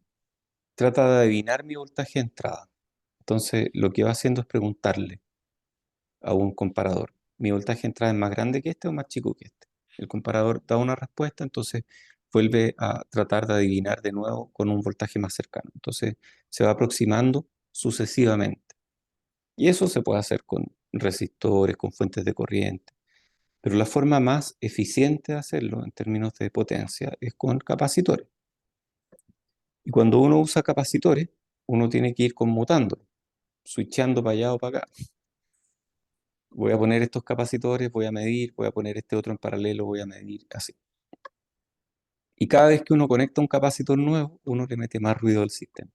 A: trata de adivinar mi voltaje de entrada. Entonces, lo que va haciendo es preguntarle a un comparador, ¿mi voltaje de entrada es más grande que este o más chico que este? El comparador da una respuesta, entonces vuelve a tratar de adivinar de nuevo con un voltaje más cercano. Entonces, se va aproximando sucesivamente. Y eso se puede hacer con resistores, con fuentes de corriente. Pero la forma más eficiente de hacerlo en términos de potencia es con capacitores. Y cuando uno usa capacitores, uno tiene que ir conmutando, switchando para allá o para acá. Voy a poner estos capacitores, voy a medir, voy a poner este otro en paralelo, voy a medir, así. Y cada vez que uno conecta un capacitor nuevo, uno le mete más ruido al sistema.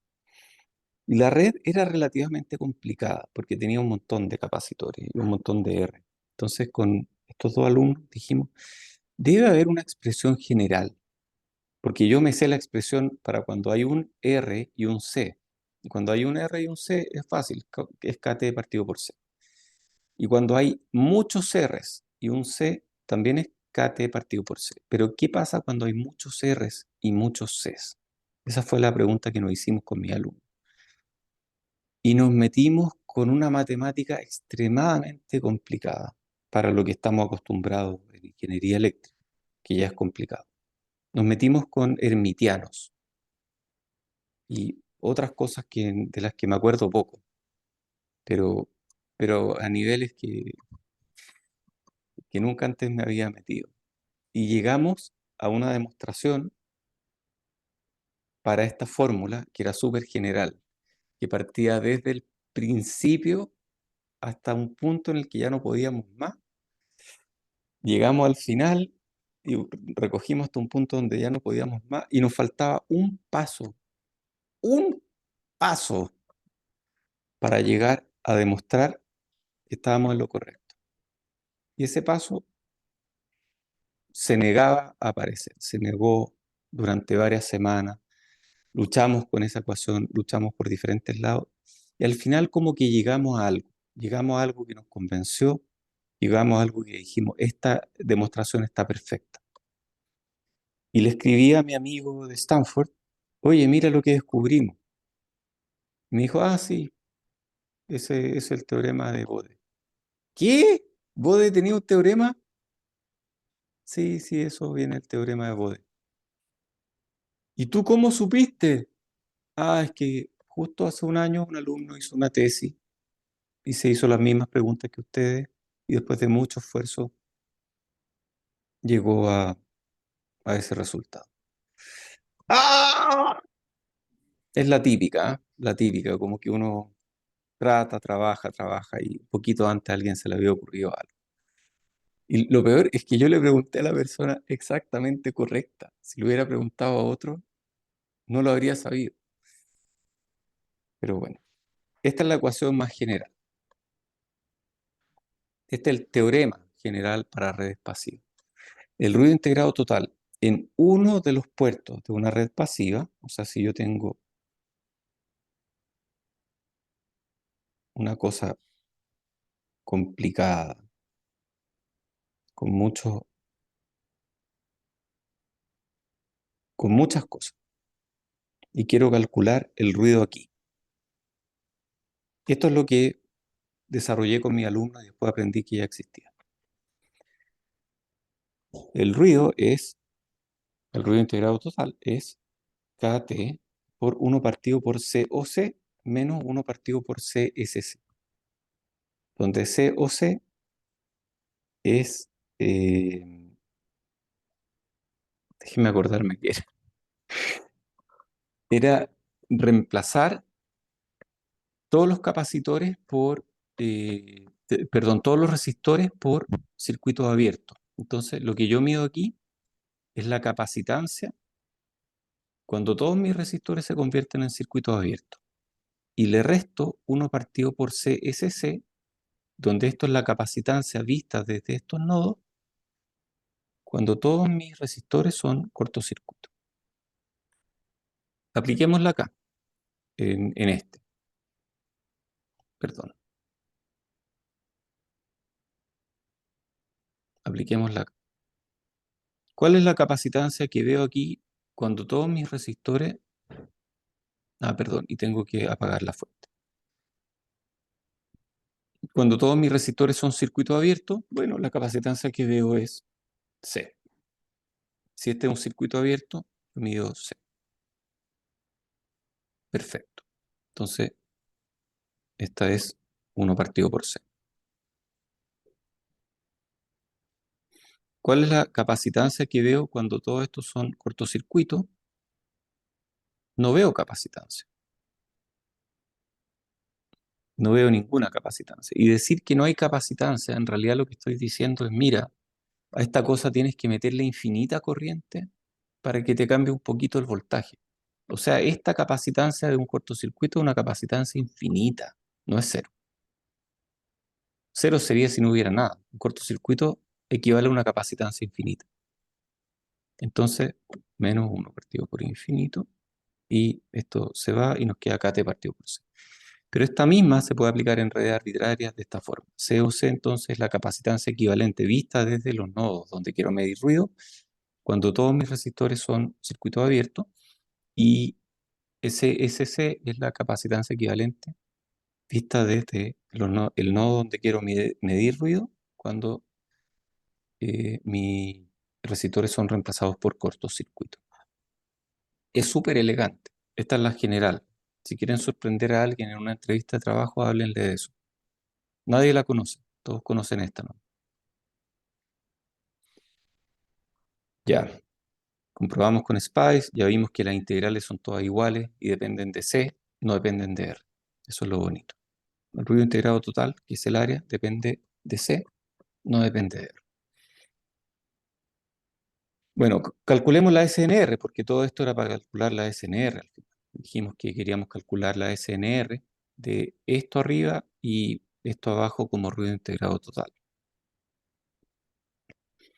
A: Y la red era relativamente complicada porque tenía un montón de capacitores y un montón de R. Entonces, con estos dos alumnos dijimos, debe haber una expresión general, porque yo me sé la expresión para cuando hay un R y un C. Y cuando hay un R y un C es fácil, es KT partido por C. Y cuando hay muchos R's y un C, también es KT partido por C. Pero ¿qué pasa cuando hay muchos R's y muchos C's? Esa fue la pregunta que nos hicimos con mi alumno. Y nos metimos con una matemática extremadamente complicada para lo que estamos acostumbrados en ingeniería eléctrica, que ya es complicado. Nos metimos con hermitianos y otras cosas de las que me acuerdo poco, pero, pero a niveles que nunca antes me había metido. Y llegamos a una demostración para esta fórmula que era súper general, que partía desde el principio hasta un punto en el que ya no podíamos más. Llegamos al final y recogimos hasta un punto donde ya no podíamos más y nos faltaba un paso para llegar a demostrar que estábamos en lo correcto. Y ese paso se negaba a aparecer, se negó durante varias semanas, luchamos con esa ecuación, luchamos por diferentes lados y al final como que llegamos a algo que nos convenció, llegamos a algo que dijimos, esta demostración está perfecta. Y le escribí a mi amigo de Stanford, oye, mira lo que descubrimos. Y me dijo, ah, sí, ese es el teorema de Bode. ¿Qué? ¿Bode tenía un teorema? Sí, sí, eso viene el teorema de Bode. ¿Y tú cómo supiste? Ah, es que justo hace un año un alumno hizo una tesis y se hizo las mismas preguntas que ustedes y después de mucho esfuerzo llegó a ese resultado. ¡Ah! Es la típica, ¿eh? La típica, como que uno trabaja y un poquito antes a alguien se le había ocurrido algo. Y lo peor es que yo le pregunté a la persona exactamente correcta. Si le hubiera preguntado a otro, no lo habría sabido. Pero bueno, esta es la ecuación más general. Este es el teorema general para redes pasivas. El ruido integrado total en uno de los puertos de una red pasiva, o sea, si yo tengo una cosa complicada, con con muchas cosas, y quiero calcular el ruido aquí. Esto es lo que desarrollé con mi alumno y después aprendí que ya existía. El ruido el ruido integrado total es KT por 1 partido por COC menos 1 partido por CSC, donde COC es, déjenme acordarme qué era reemplazar todos los capacitores perdón, todos los resistores por circuitos abiertos. Entonces, lo que yo mido aquí es la capacitancia cuando todos mis resistores se convierten en circuitos abiertos. Y le resto 1 partido por CSC, donde esto es la capacitancia vista desde estos nodos, cuando todos mis resistores son cortocircuitos. Apliquémosla acá, en este, perdón. Apliquémosla acá. ¿Cuál es la capacitancia que veo aquí cuando todos mis resistores... Ah, perdón, y tengo que apagar la fuente. Cuando todos mis resistores son circuitos abiertos, bueno, la capacitancia que veo es C. Si este es un circuito abierto, mido C. Perfecto. Entonces, esta es 1 partido por C. ¿Cuál es la capacitancia que veo cuando todos estos son cortocircuitos? No veo capacitancia. No veo ninguna capacitancia. Y decir que no hay capacitancia, en realidad lo que estoy diciendo es, mira, a esta cosa tienes que meterle infinita corriente para que te cambie un poquito el voltaje. O sea, esta capacitancia de un cortocircuito es una capacitancia infinita, no es cero. Cero sería si no hubiera nada. Un cortocircuito equivale a una capacitancia infinita. Entonces, menos 1 partido por infinito, y esto se va y nos queda KT partido por C. Pero esta misma se puede aplicar en redes arbitrarias de esta forma. C o C entonces es la capacitancia equivalente vista desde los nodos donde quiero medir ruido, cuando todos mis resistores son circuitos abiertos, y SC es la capacitancia equivalente vista desde el nodo donde quiero medir ruido, cuando mis resistores son reemplazados por cortocircuitos. Es súper elegante. Esta es la general. Si quieren sorprender a alguien en una entrevista de trabajo, háblenle de eso. Nadie la conoce. Todos conocen esta, ¿no? Ya. Comprobamos con Spice, ya vimos que las integrales son todas iguales y dependen de C, no dependen de R. Eso es lo bonito. El ruido integrado total, que es el área, depende de C, no depende de R. Bueno, calculemos la SNR, porque todo esto era para calcular la SNR al final. Dijimos que queríamos calcular la SNR de esto arriba y esto abajo como ruido integrado total.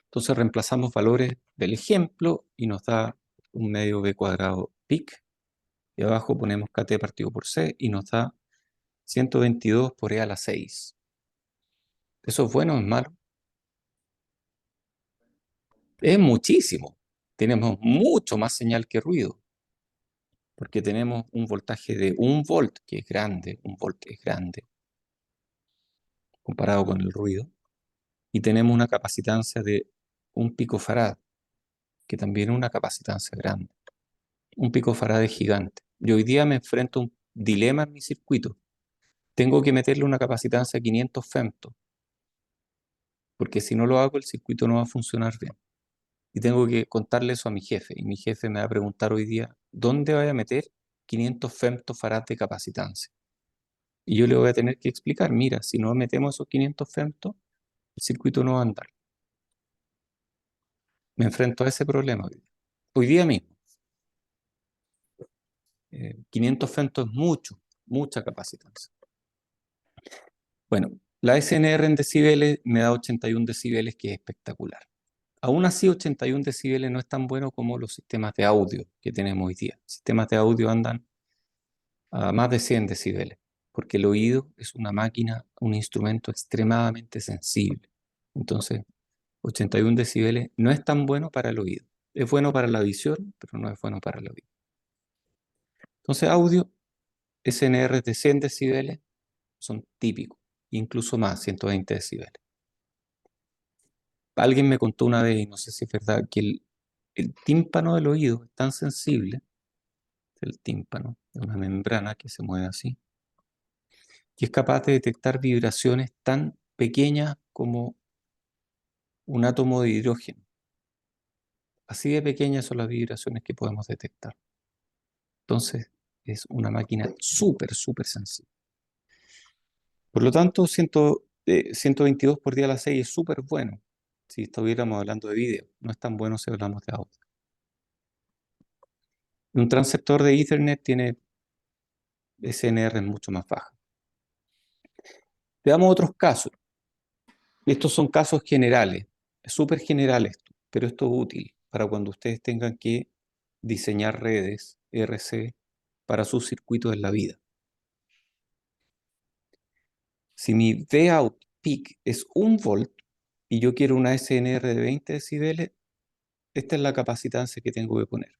A: Entonces reemplazamos valores del ejemplo y nos da un medio B cuadrado PIC. Y abajo ponemos KT partido por C y nos da 122 por E a la 6. ¿Eso es bueno o es malo? Es muchísimo. Tenemos mucho más señal que ruido, porque tenemos un voltaje de 1 volt, que es grande, 1 volt es grande, comparado con el ruido, y tenemos una capacitancia de 1 picofarad, que también es una capacitancia grande. 1 picofarad es gigante. Y hoy día me enfrento a un dilema en mi circuito. Tengo que meterle una capacitancia de 500 femtos, porque si no lo hago, el circuito no va a funcionar bien. Y tengo que contarle eso a mi jefe. Y mi jefe me va a preguntar hoy día, ¿dónde voy a meter 500 femtofarad de capacitancia? Y yo le voy a tener que explicar, mira, si no metemos esos 500 femtos, el circuito no va a andar. Me enfrento a ese problema hoy día. Hoy día mismo. 500 femtos es mucho, mucha capacitancia. Bueno, la SNR en decibeles me da 81 decibeles, que es espectacular. Aún así, 81 decibeles no es tan bueno como los sistemas de audio que tenemos hoy día. Sistemas de audio andan a más de 100 decibeles, porque el oído es una máquina, un instrumento extremadamente sensible. Entonces, 81 decibeles no es tan bueno para el oído. Es bueno para la visión, pero no es bueno para el oído. Entonces, audio, SNR de 100 decibeles son típicos, incluso más, 120 decibeles. Alguien me contó una vez, y no sé si es verdad, que el tímpano del oído es tan sensible, el tímpano es una membrana que se mueve así, que es capaz de detectar vibraciones tan pequeñas como un átomo de hidrógeno. Así de pequeñas son las vibraciones que podemos detectar. Entonces, es una máquina súper, súper sensible. Por lo tanto, 122 por día a la 6 es súper bueno si estuviéramos hablando de vídeo. No es tan bueno si hablamos de audio. Un transceptor de Ethernet tiene SNR mucho más baja. Veamos otros casos. Estos son casos generales, es súper general esto, pero esto es útil para cuando ustedes tengan que diseñar redes RC para sus circuitos en la vida. Si mi Vout peak es 1 volt y yo quiero una SNR de 20 decibeles, esta es la capacitancia que tengo que poner.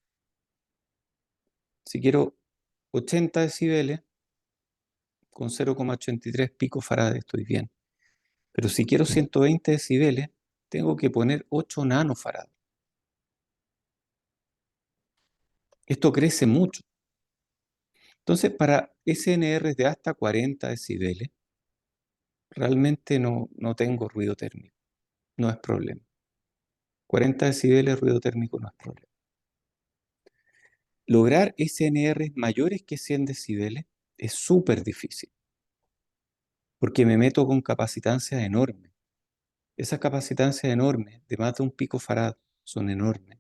A: Si quiero 80 decibeles, con 0,83 picofarad estoy bien. Pero si quiero 120 decibeles, tengo que poner 8 nanofarad. Esto crece mucho. Entonces, para SNR de hasta 40 decibeles, realmente no tengo ruido térmico. No es problema. 40 decibeles ruido térmico no es problema. Lograr SNR mayores que 100 decibeles es súper difícil, porque me meto con capacitancias enormes. Esas capacitancias enormes, de más de un picofarad, son enormes.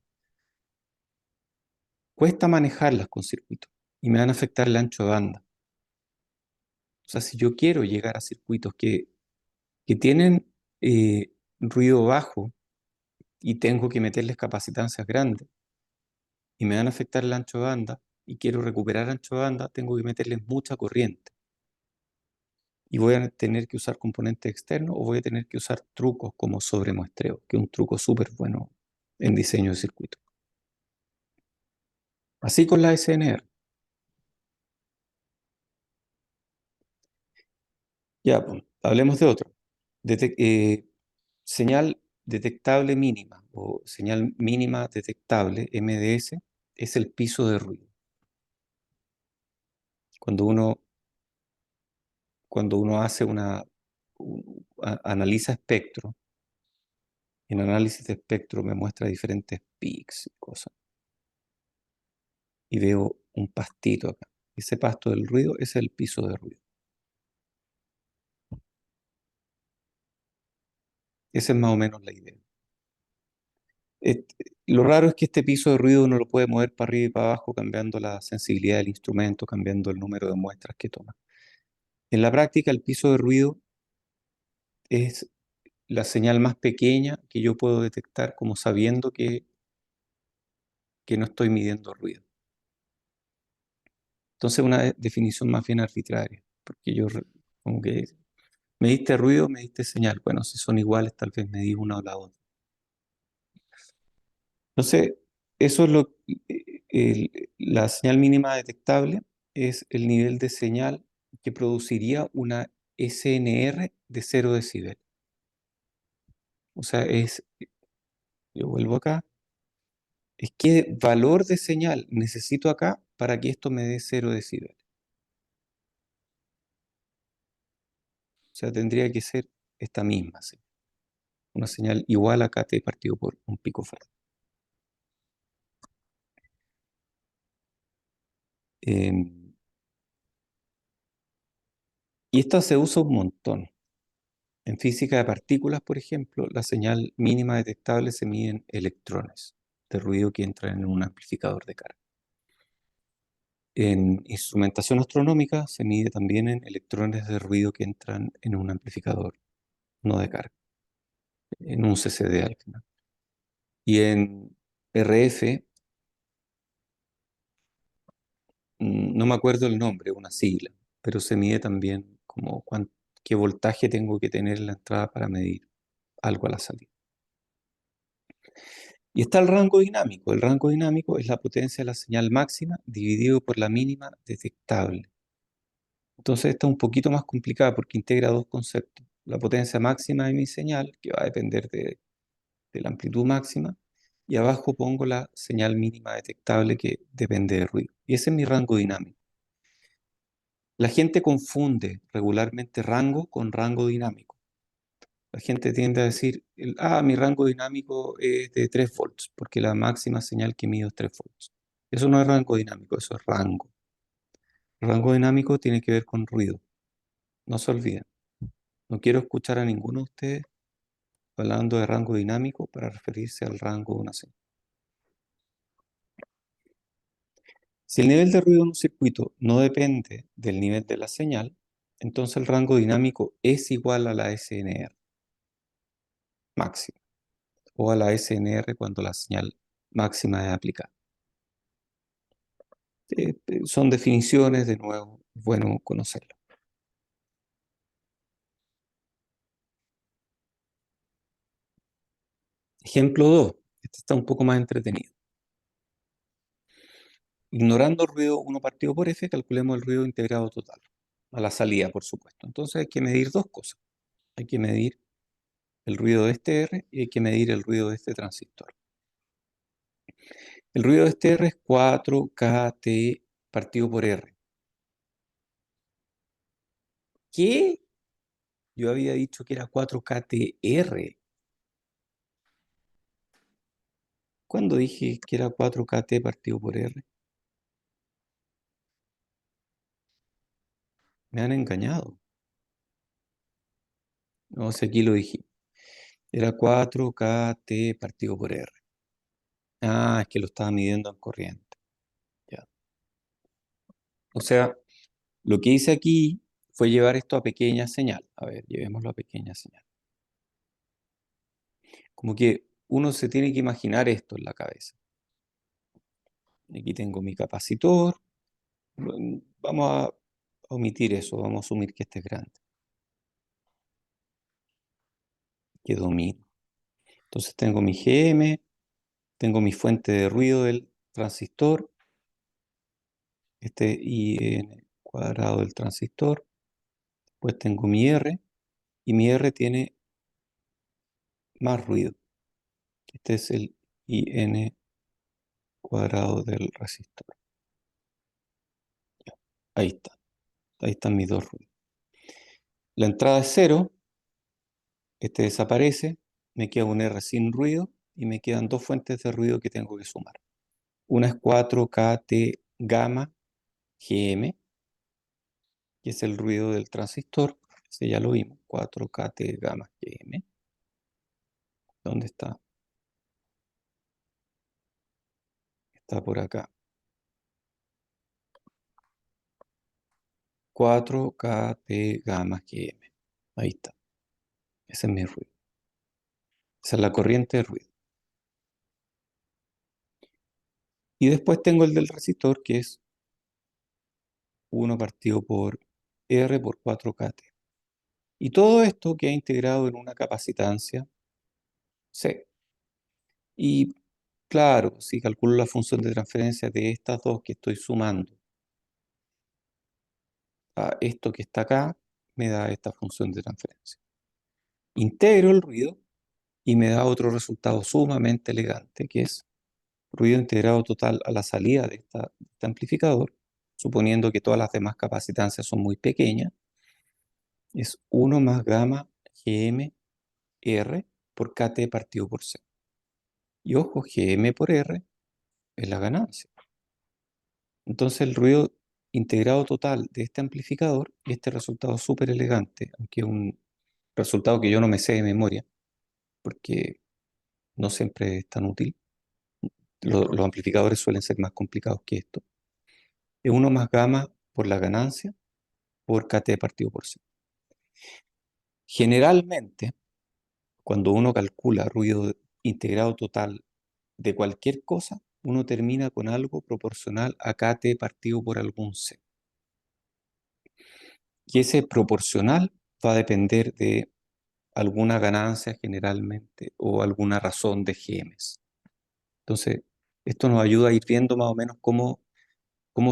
A: Cuesta manejarlas con circuitos y me van a afectar el ancho de banda. O sea, si yo quiero llegar a circuitos que tienen ruido bajo y tengo que meterles capacitancias grandes y me van a afectar el ancho de banda y quiero recuperar ancho de banda, tengo que meterles mucha corriente. Y voy a tener que usar componentes externos o voy a tener que usar trucos como sobremuestreo, que es un truco súper bueno en diseño de circuito. Así con la SNR. Ya, pues, hablemos de otro. Señal detectable mínima o señal mínima detectable, MDS, es el piso de ruido. Cuando uno, cuando uno hace analiza espectro, en análisis de espectro me muestra diferentes peaks y cosas. Y veo un pastito acá. Ese pasto del ruido es el piso de ruido. Esa es más o menos la idea. Lo raro es que este piso de ruido uno lo puede mover para arriba y para abajo cambiando la sensibilidad del instrumento, cambiando el número de muestras que toma. En la práctica, el piso de ruido es la señal más pequeña que yo puedo detectar como sabiendo que no estoy midiendo ruido. Entonces, una definición más bien arbitraria, porque como que mediste ruido, mediste señal. Bueno, si son iguales, tal vez medí una o la otra. Entonces, eso es la señal mínima detectable, es el nivel de señal que produciría una SNR de 0 decibel. O sea, yo vuelvo acá, es qué valor de señal necesito acá para que esto me dé 0 decibel. O sea, tendría que ser esta misma señal. Una señal igual a KT partido por un picofarad. Y esto se usa un montón. En física de partículas, por ejemplo, la señal mínima detectable se mide en electrones de ruido que entran en un amplificador de carga. En instrumentación astronómica se mide también en electrones de ruido que entran en un amplificador no de carga, en un CCD al final. Y en RF, no me acuerdo el nombre, una sigla, pero se mide también como qué voltaje tengo que tener en la entrada para medir algo a la salida. Y está el rango dinámico. El rango dinámico es la potencia de la señal máxima dividido por la mínima detectable. Entonces esta es un poquito más complicada porque integra dos conceptos. La potencia máxima de mi señal, que va a depender de la amplitud máxima, y abajo pongo la señal mínima detectable que depende del ruido. Y ese es mi rango dinámico. La gente confunde regularmente rango con rango dinámico. La gente tiende a decir, mi rango dinámico es de 3 volts, porque la máxima señal que mido es 3 volts. Eso no es rango dinámico, eso es rango. El rango dinámico tiene que ver con ruido. No se olviden. No quiero escuchar a ninguno de ustedes hablando de rango dinámico para referirse al rango de una señal. Si el nivel de ruido en un circuito no depende del nivel de la señal, entonces el rango dinámico es igual a la SNR máxima o a la SNR cuando la señal máxima es aplicada. Son definiciones, de nuevo, bueno conocerlas. Ejemplo 2. Este está un poco más entretenido. Ignorando el ruido 1 partido por F, calculemos el ruido integrado total, a la salida, por supuesto. Entonces hay que medir dos cosas. Hay que medir el ruido de este R y hay que medir el ruido de este transistor. El ruido de este R es 4kT partido por R. ¿Qué? Yo había dicho que era 4kTR. ¿Cuándo dije que era 4KT partido por R? Me han engañado. No sé, aquí lo dije. Era 4KT partido por R. Ah, es que lo estaba midiendo en corriente. Ya. O sea, lo que hice aquí fue llevar esto a pequeña señal. A ver, llevémoslo a pequeña señal. Como que uno se tiene que imaginar esto en la cabeza. Aquí tengo mi capacitor. Vamos a omitir eso, vamos a asumir que este es grande, que domino. Entonces tengo mi GM, tengo mi fuente de ruido del transistor, este IN cuadrado del transistor, pues tengo mi R, y mi R tiene más ruido. Este es el IN cuadrado del resistor. Ahí está, ahí están mis dos ruidos. La entrada es cero, este desaparece, me queda un R sin ruido y me quedan dos fuentes de ruido que tengo que sumar. Una es 4KT gamma GM, que es el ruido del transistor. Ese ya lo vimos, 4KT gamma GM. ¿Dónde está? Está por acá. 4KT gamma GM. Ahí está. Ese es mi ruido. Esa es la corriente de ruido. Y después tengo el del resistor, que es 1 partido por R por 4KT. Y todo esto queda integrado en una capacitancia C. Y claro, si calculo la función de transferencia de estas dos que estoy sumando a esto que está acá, me da esta función de transferencia. Integro el ruido y me da otro resultado sumamente elegante, que es ruido integrado total a la salida de este amplificador, suponiendo que todas las demás capacitancias son muy pequeñas, es 1 más gamma GM R por KT partido por C. Y ojo, GM por R es la ganancia. Entonces el ruido integrado total de este amplificador, y este resultado súper elegante, aunque es un resultado que yo no me sé de memoria, porque no siempre es tan útil, los amplificadores suelen ser más complicados que esto, es 1 más gamma por la ganancia por KT partido por C. Generalmente, cuando uno calcula ruido integrado total de cualquier cosa, uno termina con algo proporcional a KT partido por algún C. Y ese proporcional va a depender de alguna ganancia generalmente o alguna razón de GMs. Entonces, esto nos ayuda a ir viendo más o menos cómo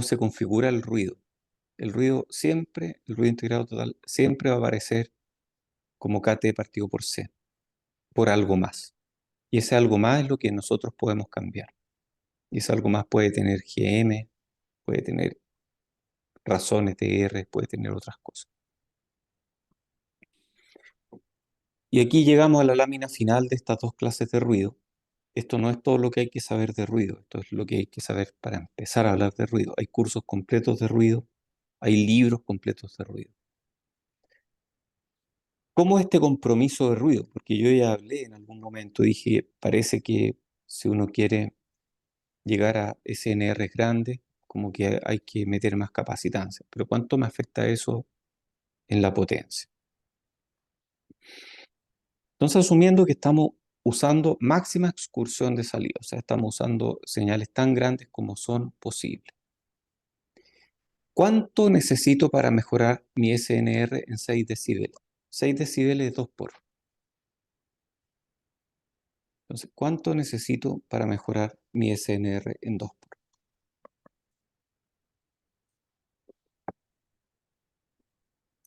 A: se configura el ruido. El ruido siempre, el ruido integrado total, siempre va a aparecer como KT partido por C, por algo más. Y ese algo más es lo que nosotros podemos cambiar. Y ese algo más puede tener GM, puede tener razones de R, puede tener otras cosas. Y aquí llegamos a la lámina final de estas dos clases de ruido. Esto no es todo lo que hay que saber de ruido, esto es lo que hay que saber para empezar a hablar de ruido. Hay cursos completos de ruido, hay libros completos de ruido. ¿Cómo este compromiso de ruido? Porque yo ya hablé en algún momento, dije, parece que si uno quiere llegar a SNR grandes, como que hay que meter más capacitancia. Pero ¿cuánto me afecta eso en la potencia? Entonces, asumiendo que estamos usando máxima excursión de salida, o sea, estamos usando señales tan grandes como son posibles. ¿Cuánto necesito para mejorar mi SNR en 6 decibeles? 6 decibeles es 2 por. Entonces, ¿cuánto necesito para mejorar mi SNR en 2 por?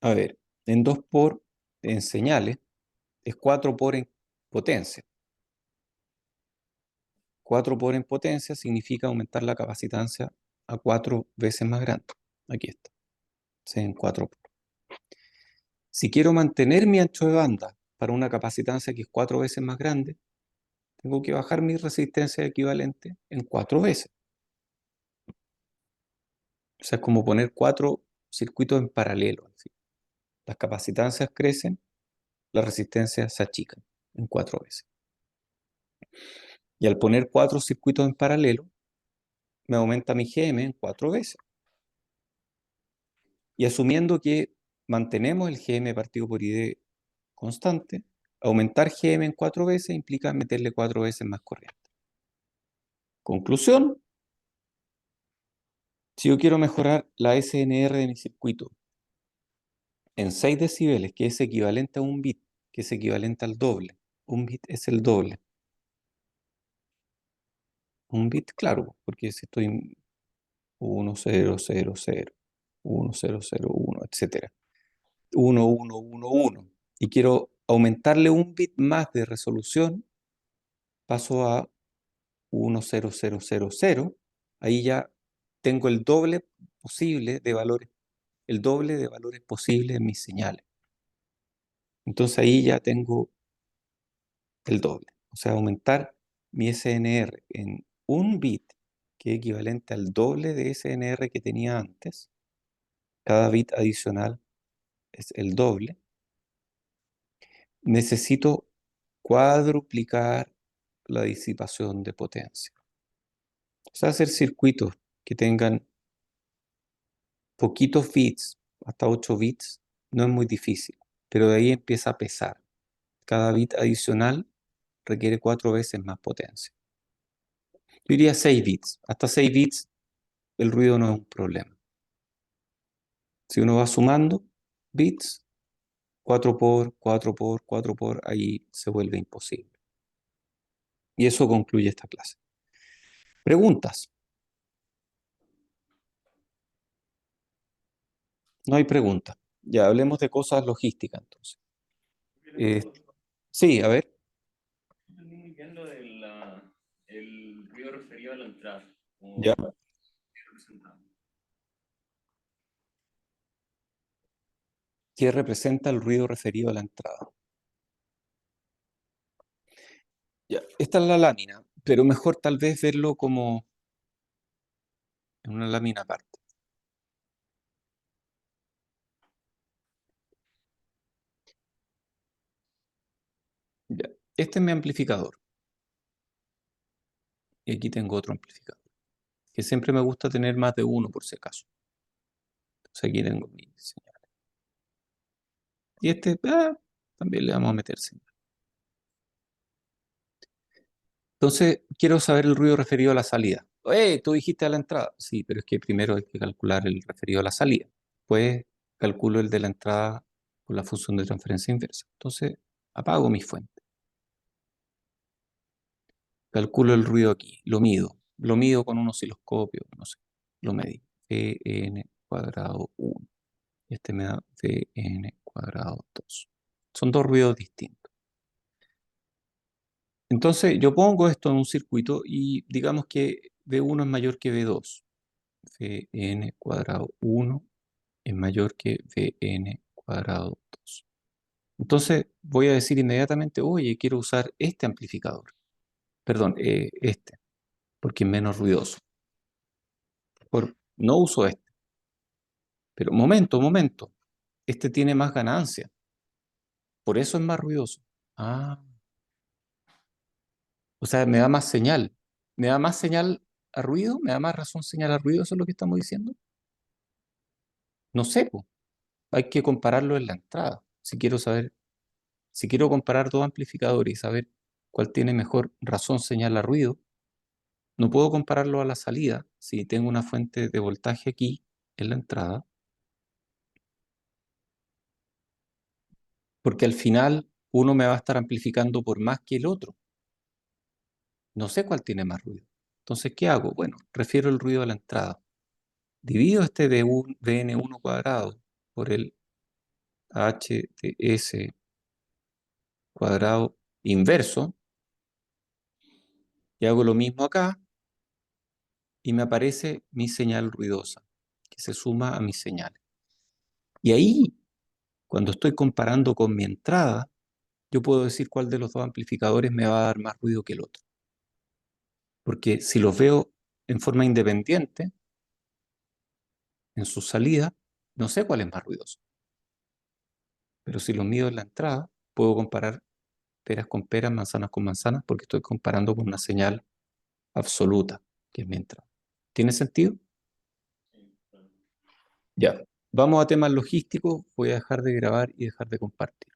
A: A ver, en 2 por en señales es 4 por en potencia. 4 por en potencia significa aumentar la capacitancia a 4 veces más grande. Aquí está. En 4 por. Si quiero mantener mi ancho de banda para una capacitancia que es 4 veces más grande, Tengo que bajar mi resistencia equivalente en 4 veces. O sea, es como poner 4 circuitos en paralelo. ¿Sí? Las capacitancias crecen, las resistencias se achican en 4 veces. Y al poner 4 circuitos en paralelo, me aumenta mi GM en 4 veces. Y asumiendo que mantenemos el GM partido por ID constante, aumentar GM en 4 veces implica meterle 4 veces más corriente. Conclusión, si yo quiero mejorar la SNR de mi circuito en 6 decibeles, que es equivalente a un bit, que es equivalente al doble, un bit es el doble. Un bit, claro, porque si estoy en 1, 0, 0, 0, 1, 0, 0, 1, etc. 1, 1, 1, 1. Y quiero aumentarle un bit más de resolución, paso a 1, 0, 0, 0, 0. Ahí ya tengo el doble posible de valores, el doble de valores posibles en mis señales. Entonces ahí ya tengo el doble. O sea, aumentar mi SNR en un bit, que es equivalente al doble de SNR que tenía antes. Cada bit adicional es el doble. Necesito cuadruplicar la disipación de potencia. O sea, hacer circuitos que tengan poquitos bits, hasta 8 bits, no es muy difícil, pero de ahí empieza a pesar. Cada bit adicional requiere 4 veces más potencia. Yo diría 6 bits. Hasta 6 bits el ruido no es un problema. Si uno va sumando bits, 4 por 4 por 4 por, ahí se vuelve imposible. Y eso concluye esta clase. Preguntas. No hay preguntas. Ya hablemos de cosas logísticas entonces.
B: Yo tengo
A: Eh,
B: dos.
A: sí, a ver,
B: Entendí muy bien lo del el ruido referido a la entrada,
A: ya.
B: como representado.
A: ¿Qué representa el ruido referido a la entrada? Ya, esta es la lámina, pero mejor tal vez verlo como en una lámina aparte. Ya. Este es mi amplificador. Y aquí tengo otro amplificador. Que siempre me gusta tener más de uno por si acaso. Entonces aquí tengo mi señal. Y este, también le vamos a meter señal. Entonces, quiero saber el ruido referido a la salida. Tú dijiste a la entrada. Sí, pero es que primero hay que calcular el referido a la salida. Después calculo el de la entrada con la función de transferencia inversa. Entonces, apago mi fuente. Calculo el ruido aquí. Lo mido. Lo mido con un osciloscopio, no sé. Lo medí. Vn cuadrado 1. Este me da Vn cuadrado 2. Son dos ruidos distintos. Entonces, yo pongo esto en un circuito y digamos que V1 es mayor que V2. Vn cuadrado 1 es mayor que Vn cuadrado 2. Entonces voy a decir inmediatamente, oye, quiero usar este amplificador. Perdón, este, porque es menos ruidoso. No uso este. Pero momento. Este tiene más ganancia. Por eso es más ruidoso. Ah, o sea, me da más señal. ¿Me da más señal a ruido? ¿Me da más razón señal a ruido? ¿Eso es lo que estamos diciendo? No sé, po. Hay que compararlo en la entrada. Si quiero comparar dos amplificadores y saber cuál tiene mejor razón señal a ruido, no puedo compararlo a la salida si tengo una fuente de voltaje aquí en la entrada, porque al final uno me va a estar amplificando por más que el otro. No sé cuál tiene más ruido. Entonces, ¿qué hago? Bueno, refiero el ruido a la entrada. Divido este Vn1 cuadrado por el HTS cuadrado inverso y hago lo mismo acá y me aparece mi señal ruidosa, que se suma a mi señal. Y ahí, cuando estoy comparando con mi entrada, yo puedo decir cuál de los dos amplificadores me va a dar más ruido que el otro. Porque si los veo en forma independiente, en su salida, no sé cuál es más ruidoso. Pero si los mido en la entrada, puedo comparar peras con peras, manzanas con manzanas, porque estoy comparando con una señal absoluta, que es mi entrada. ¿Tiene sentido?
B: Sí, claro.
A: Ya. Vamos a temas logísticos. Voy a dejar de grabar y dejar de compartir.